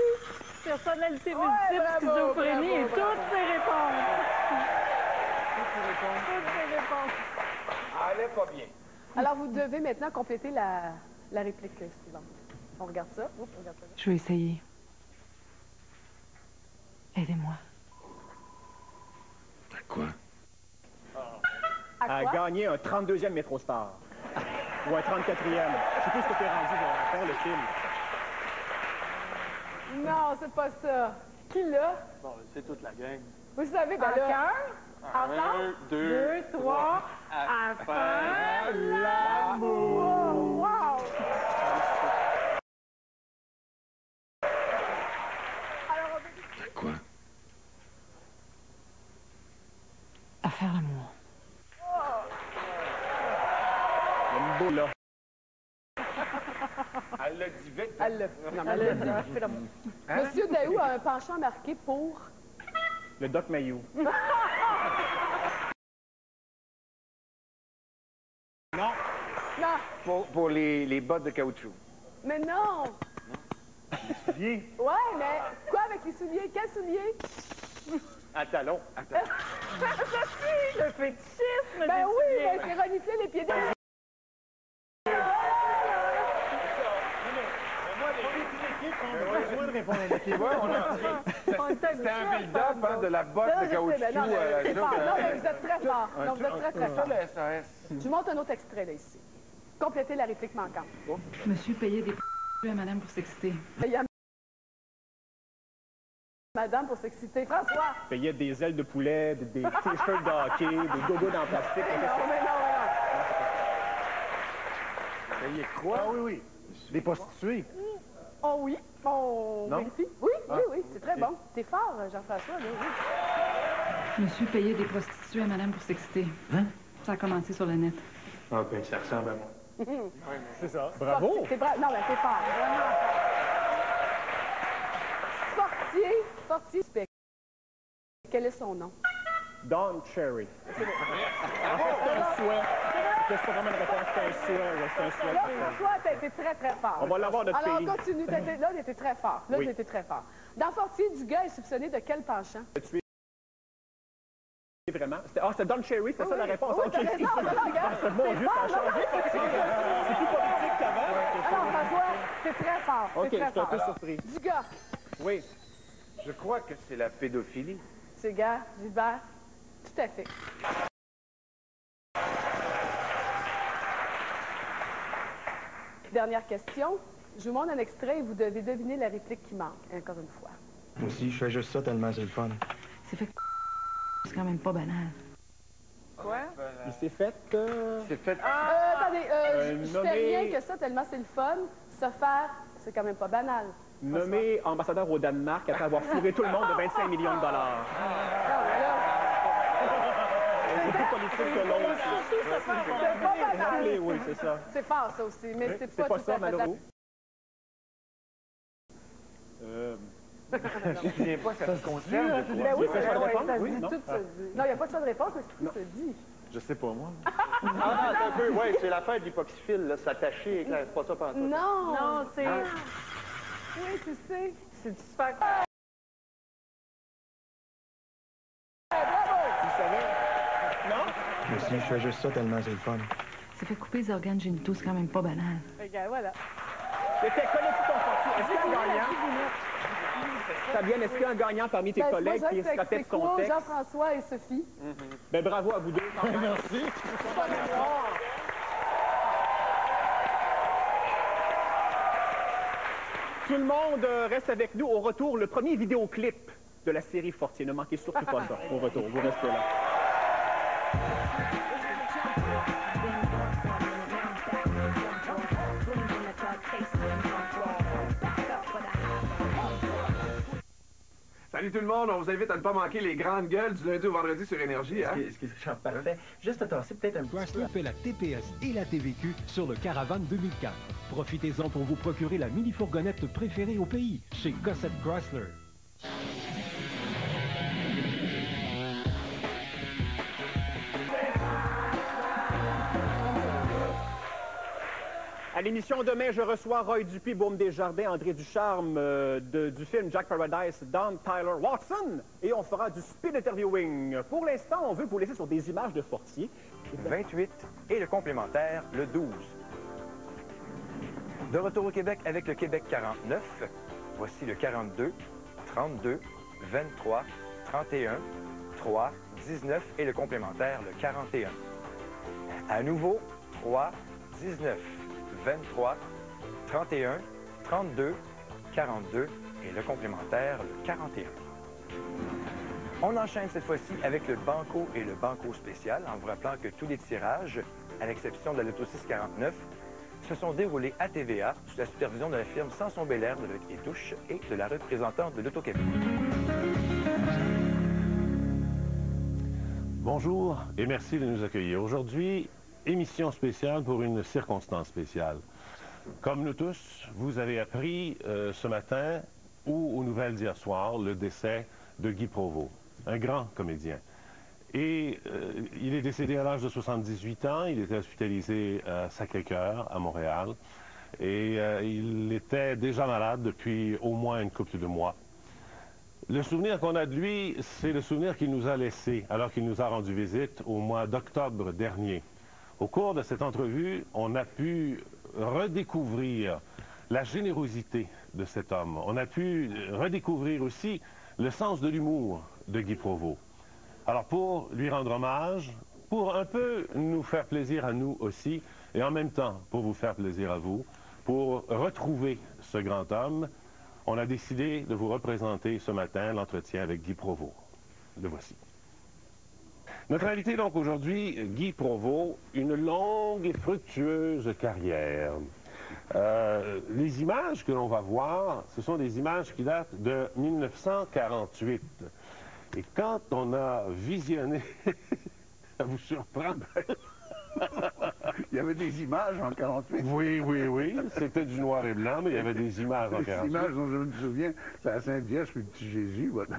Personnalité multiple, schizophrénie et toutes ces réponses. Toutes ces réponses. Elle est pas bien. Alors, vous devez maintenant compléter la réplique suivante. On regarde ça. Oups, on regarde ça. Je vais essayer. Aidez-moi. À quoi? À gagner un 32e MetroStar. Ou un 34e. Je sais plus ce que t'es rendu dans le film. Non, c'est pas ça. Qui l'a? Bon, c'est toute la gang. Vous savez, ben là... Ensemble? 1, 2, 3... À faire l'amour! Wow! À quoi? À faire l'amour. Beau, là. Elle l'a dit vite. Elle l'a fait. Non, mais elle l'a dit. Monsieur Daou a un penchant marqué pour... Le Doc Mayou. Non. Non. Pour les bottes de caoutchouc. Mais non. Les souliers. Ouais, mais quoi avec les souliers? Quels souliers? À talons. Le fétichisme. Ben oui, mais c'est renifler les pieds des... C'était un build-up de la botte de caoutchouc. Non, mais vous êtes très fort. Non, vous êtes très, très fort. Ça, le SAS. Je vous montre un autre extrait, là, ici. Complétez la réplique manquante. Monsieur payait des à madame pour s'exciter. Payait à madame pour s'exciter. François! Payait des ailes de poulet, des t-shirts de hockey, des gogos en plastique. Non. Payait quoi? Ah oui. Des prostituées. Oh oui, on non? vérifie. Oui, c'est très bon. T'es fort, Jean-François, là, oui. Monsieur payait des prostituées à madame pour s'exciter. Hein? Ça a commencé sur le net. Ah, ben, ça ressemble à moi. C'est ça. Bravo. Non, mais c'est fort. Vraiment fort. Fortier. Quel est son nom? Don Cherry. C'est un souhait. C'est pas vraiment une réponse, c'est un souhait. C'est un souhait. Là, toi, t'as été très, très fort. On va l'avoir notre Alors, pays. on continue. Là, on était très fort. Oui. Dans Fortier, Dugas est soupçonné de quel penchant? Vraiment? C'est Don Cherry, c'est ça la réponse? Oui, t'as raison. Mon Dieu, ça a changé. C'est plus politique qu'avant. Alors, François, c'est très fort. OK, je suis un peu surpris. Dugas. Oui. Je crois que c'est la pédophilie. C'est gars, Gilbert. Tout à fait. Dernière question. Je vous montre un extrait et vous devez deviner la réplique qui manque, encore une fois. Moi aussi, je fais juste ça tellement c'est le fun. C'est fait c'est quand même pas banal. Quoi? Il s'est fait... Attendez, je fais nommé- rien que ça, tellement c'est le fun. Se faire, c'est quand même pas banal. Nommé ambassadeur au Danemark après avoir fourré tout le monde de 25 millions de dollars. C'est plus politique que l'autre. C'est pas banal. Oui, c'est ça. C'est fort, ça aussi, mais Oui, c'est c'est pas pas tout ça, à fait... malheureux. Je me souviens pas, ça se concerne. Ben oui, C'est ça, ouais, réponse? ça se Oui, dit, non? tout se dit. Non, il n'y a pas de choix de réponse, mais tout se dit. Je sais pas, moi. Un peu, ouais, c'est l'affaire de l'hypoxyphile, là, s'attacher, c'est pas ça pendant tout. Non, c'est... Oui, tu sais, c'est du super... Moi aussi, je fais juste ça tellement c'est le fun. C'est fait couper les organes génitaux, c'est quand même pas banal. Regarde, voilà. C'était collectif ton Fortier. Est-ce qu'il y a un gagnant? Fabienne, est-ce qu'il y a un gagnant parmi tes Ben, collègues moi, qui je dirais que sera peut-être c'est son Claude, texte? Jean-François et Sophie. Ben bravo à vous deux. Merci. Tout le monde reste avec nous. Au retour, le premier vidéoclip de la série Fortier. Ne manquez surtout pas ça. Au retour, vous restez là. Salut tout le monde, on vous invite à ne pas manquer les grandes gueules du lundi au vendredi sur Énergie. Hein? Parfait. Juste à tasser peut-être un petit Chrysler fait la TPS et la TVQ sur le Caravane 2004. Profitez-en pour vous procurer la mini-fourgonnette préférée au pays, chez Gossett Chrysler. À l'émission demain, je reçois Roy Dupuis, Baume Desjardins, André Ducharme du film Jack Paradise, Don Tyler Watson, et on fera du speed interviewing. Pour l'instant, on veut vous laisser sur des images de Fortier. 28 et le complémentaire, le 12. De retour au Québec avec le Québec 49, voici le 42, 32, 23, 31, 3, 19 et le complémentaire, le 41. À nouveau, 3, 19, 23, 31, 32, 42 et le complémentaire, le 41. On enchaîne cette fois-ci avec le Banco et le Banco spécial, en vous rappelant que tous les tirages, à l'exception de la Loto 649, se sont déroulés à TVA sous la supervision de la firme Samson Belair de Loterie Touche et de la représentante de l'Auto-Québec. Bonjour et merci de nous accueillir. Aujourd'hui, émission spéciale pour une circonstance spéciale. Comme nous tous, vous avez appris ce matin ou aux nouvelles d'hier soir le décès de Guy Provost, un grand comédien. Et il est décédé à l'âge de 78 ans, il était hospitalisé à Sacré-Cœur, à Montréal, et il était déjà malade depuis au moins une couple de mois. Le souvenir qu'on a de lui, c'est le souvenir qu'il nous a laissé alors qu'il nous a rendu visite au mois d'octobre dernier. Au cours de cette entrevue, on a pu redécouvrir la générosité de cet homme. On a pu redécouvrir aussi le sens de l'humour de Guy Provost. Alors pour lui rendre hommage, pour un peu nous faire plaisir à nous aussi, et en même temps pour vous faire plaisir à vous, pour retrouver ce grand homme, on a décidé de vous représenter ce matin l'entretien avec Guy Provost. Le voici. Notre invité donc aujourd'hui, Guy Provost, une longue et fructueuse carrière. Les images que l'on va voir, ce sont des images qui datent de 1948. Et quand on a visionné, ça vous surprend? Il y avait des images en 48. Oui, oui, oui. C'était du noir et blanc, mais il y avait des images en 48. Des images dont je me souviens, c'est la Sainte Vierge puis le petit Jésus. Voilà.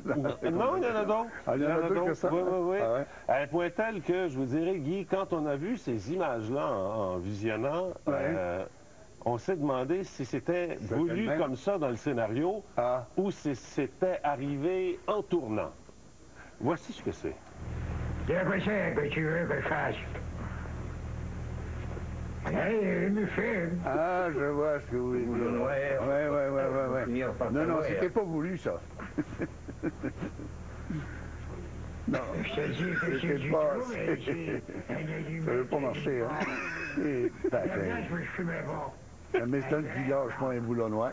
Non, il y en a d'autres. Ah, il y en a d'autres que ça? Oui, oui, oui. Ah ouais? À un point tel que, je vous dirais, Guy, quand on a vu ces images-là en visionnant, on s'est demandé si c'était voulu comme ça dans le scénario ou si c'était arrivé en tournant. Voici ce que c'est. Qu'est-ce que c'est que tu veux que je fasse? Hey, Michel! Ah, je vois ce que vous voulez dire. Ouais. Non, non, c'était pas voulu, ça. Non, je te dis que c'est du pas... tout, Ça veut pas marcher, hein? Et... Mais c'est un village, pas un boulonnois.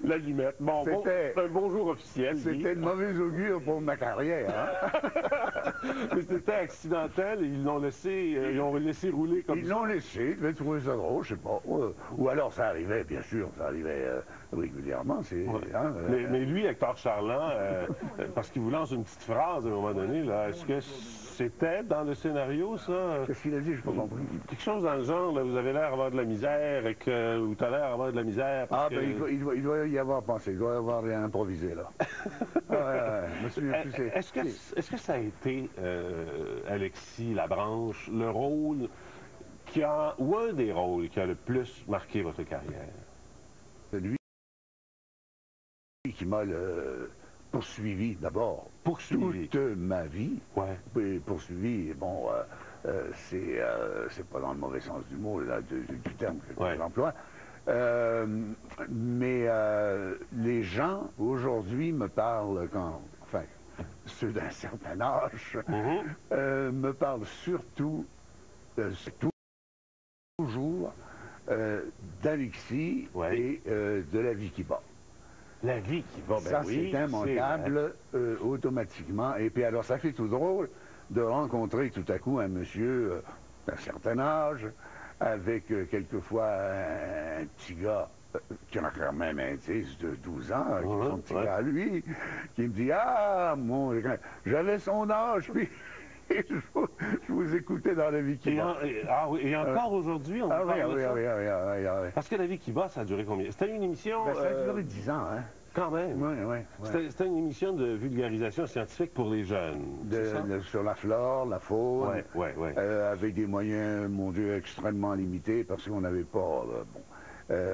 La limette. Bon, un bonjour officiel. C'était de mauvais augure pour ma carrière. Hein? Mais c'était accidentel et ils l'ont laissé rouler comme ça. Ils l'ont laissé, ils devaient trouver ça drôle, je sais pas. Ou alors ça arrivait, bien sûr, ça arrivait régulièrement. Mais lui, Hector Charland, parce qu'il vous lance une petite phrase à un moment donné, là, est-ce que c'était dans le scénario, ça? Qu'est-ce qu'il a dit? Je n'ai pas compris. Quelque chose dans le genre, là, vous avez l'air d'avoir de la misère et que vous avez l'air d'avoir de la misère. Ah, ben il doit y avoir pensé, il doit y avoir improvisé, là. Je me souviens plus. Est-ce que ça a été, Alexis Labranche, le rôle ou un des rôles qui a le plus marqué votre carrière? C'est lui qui m'a poursuivi d'abord. Toute ma vie. Ouais. Poursuivi, bon, c'est pas dans le mauvais sens du mot, là, du terme que j'emploie. Mais les gens, aujourd'hui, me parlent enfin, ceux d'un certain âge, me parlent surtout, toujours, d'Alexis et de La vie qui bat. La vie qui va, ben ça, oui. C'est immanquable, automatiquement. Et puis alors, ça fait tout drôle de rencontrer tout à coup un monsieur d'un certain âge, avec quelquefois un petit gars qui en a quand même un 10 de 12 ans, qui est son petit gars à lui, qui me dit « Ah, j'avais son âge, puis... » je vous écoutais dans La vie qui bat. Et encore aujourd'hui, on parle de ça? Oui. Parce que La vie qui bat, ça a duré combien? C'était une émission... ça a duré 10 ans, hein. Quand même. Oui. C'était une émission de vulgarisation scientifique pour les jeunes. Sur la flore, la faune, avec des moyens, mon Dieu, extrêmement limités, parce qu'on n'avait pas...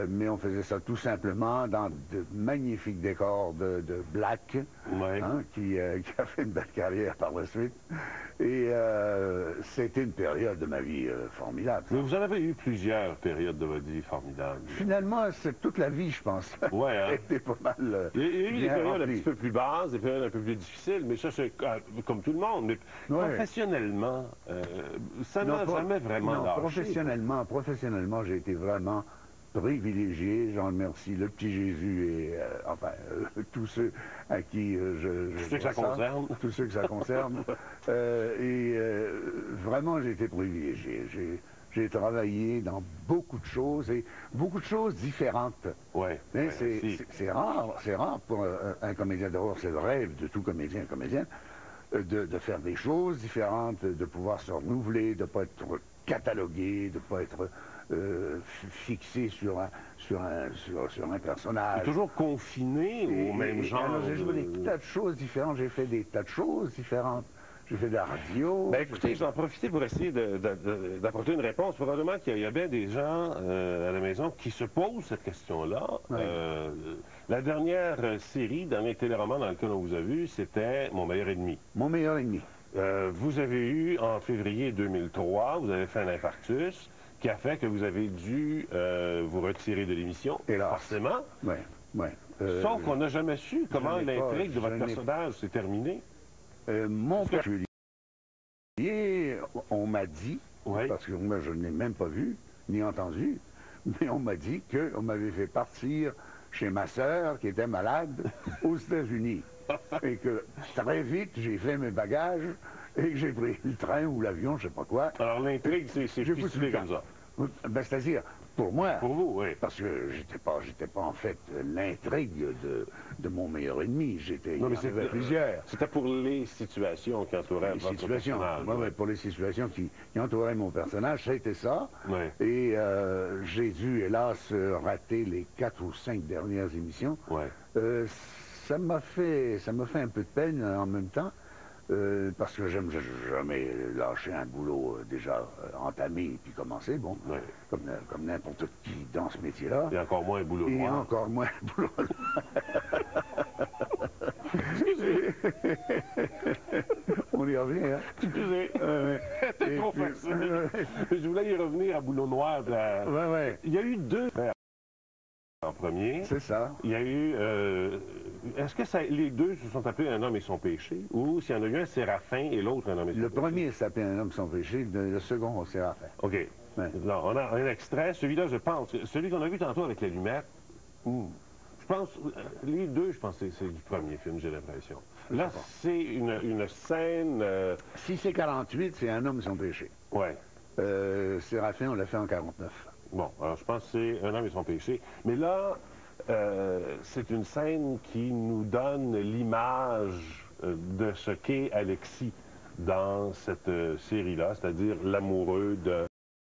mais on faisait ça tout simplement dans de magnifiques décors de Black, qui a fait une belle carrière par la suite. Et c'était une période de ma vie formidable. Mais vous en avez eu plusieurs périodes de votre vie formidables. Finalement, c'est toute la vie, je pense. Oui, hein? C'était pas mal. Il y a eu des périodes un petit peu plus basses, des périodes un peu plus difficiles, mais ça, c'est comme tout le monde. Mais professionnellement, ça n'a jamais vraiment lâché. Professionnellement, j'ai été vraiment privilégié. J'en remercie le petit Jésus et tous ceux à qui tous ceux que ça concerne. Tous ceux que ça concerne. Vraiment, j'ai été privilégié. J'ai travaillé dans beaucoup de choses et beaucoup de choses différentes. C'est rare pour un comédien d'horreur, c'est le rêve de tout comédien, de faire des choses différentes, de pouvoir se renouveler, de ne pas être catalogué, de ne pas être fixé sur un personnage. Toujours confiné au même genre. Alors, j'ai joué des tas de choses différentes, j'ai fait des tas de choses différentes. J'ai fait de la radio. Ben écoutez, je vais en profiter pour essayer d'apporter une réponse. Probablement qu'il y a bien des gens à la maison qui se posent cette question-là. La dernière dernier téléroman dans lequel on vous a vu, c'était Mon meilleur ennemi. Mon meilleur ennemi. Vous avez eu, en février 2003, vous avez fait un infarctus qui a fait que vous avez dû vous retirer de l'émission, forcément. Sauf qu'on n'a jamais su comment l'intrigue de votre personnage s'est terminée. Mon particulier, on m'a dit, parce que moi je ne l'ai même pas vu, ni entendu, mais on m'a dit qu'on m'avait fait partir chez ma sœur qui était malade aux États-Unis. Et que très vite, j'ai fait mes bagages et que j'ai pris le train ou l'avion, je ne sais pas quoi. Alors l'intrigue, c'est ficelé comme ça. Ben, c'est-à-dire, Pour moi. Pour vous, oui. Parce que j'étais pas en fait l'intrigue de mon meilleur ennemi. Il y en avait plusieurs. C'était pour les situations qui entouraient votre personnage. Oui, pour les situations qui entouraient mon personnage, c'était ça. Ouais. Et j'ai dû, hélas, rater les 4 ou 5 dernières émissions. Ouais. Ça m'a fait un peu de peine en même temps. Parce que j'aime jamais lâcher un boulot déjà entamé et puis commencé, bon, comme n'importe qui dans ce métier-là. Et encore moins un boulot noir. Et encore moins un boulot noir. Excusez. On y revient, hein? Excusez. C'était trop facile. Je voulais y revenir à boulot noir. Il y a eu 2 frères en premier. C'est ça. Il y a eu... Est-ce que les 2 se sont appelés Un homme et son péché? Ou s'il y en a eu un Séraphin et l'autre Un homme et son péché? Le premier s'appelait Un homme et son péché, le second Séraphin. OK. Ouais. Non, on a un extrait. Celui-là, je pense, celui qu'on a vu tantôt avec la lumière, je pense, les 2, je pense que c'est du premier film, j'ai l'impression. Là, c'est une scène... Si c'est 48, c'est Un homme et son péché. Ouais. Séraphin, on l'a fait en 49. Bon, alors je pense que c'est Un homme et son péché. Mais là, c'est une scène qui nous donne l'image de ce qu'est Alexis dans cette série-là, c'est-à-dire l'amoureux de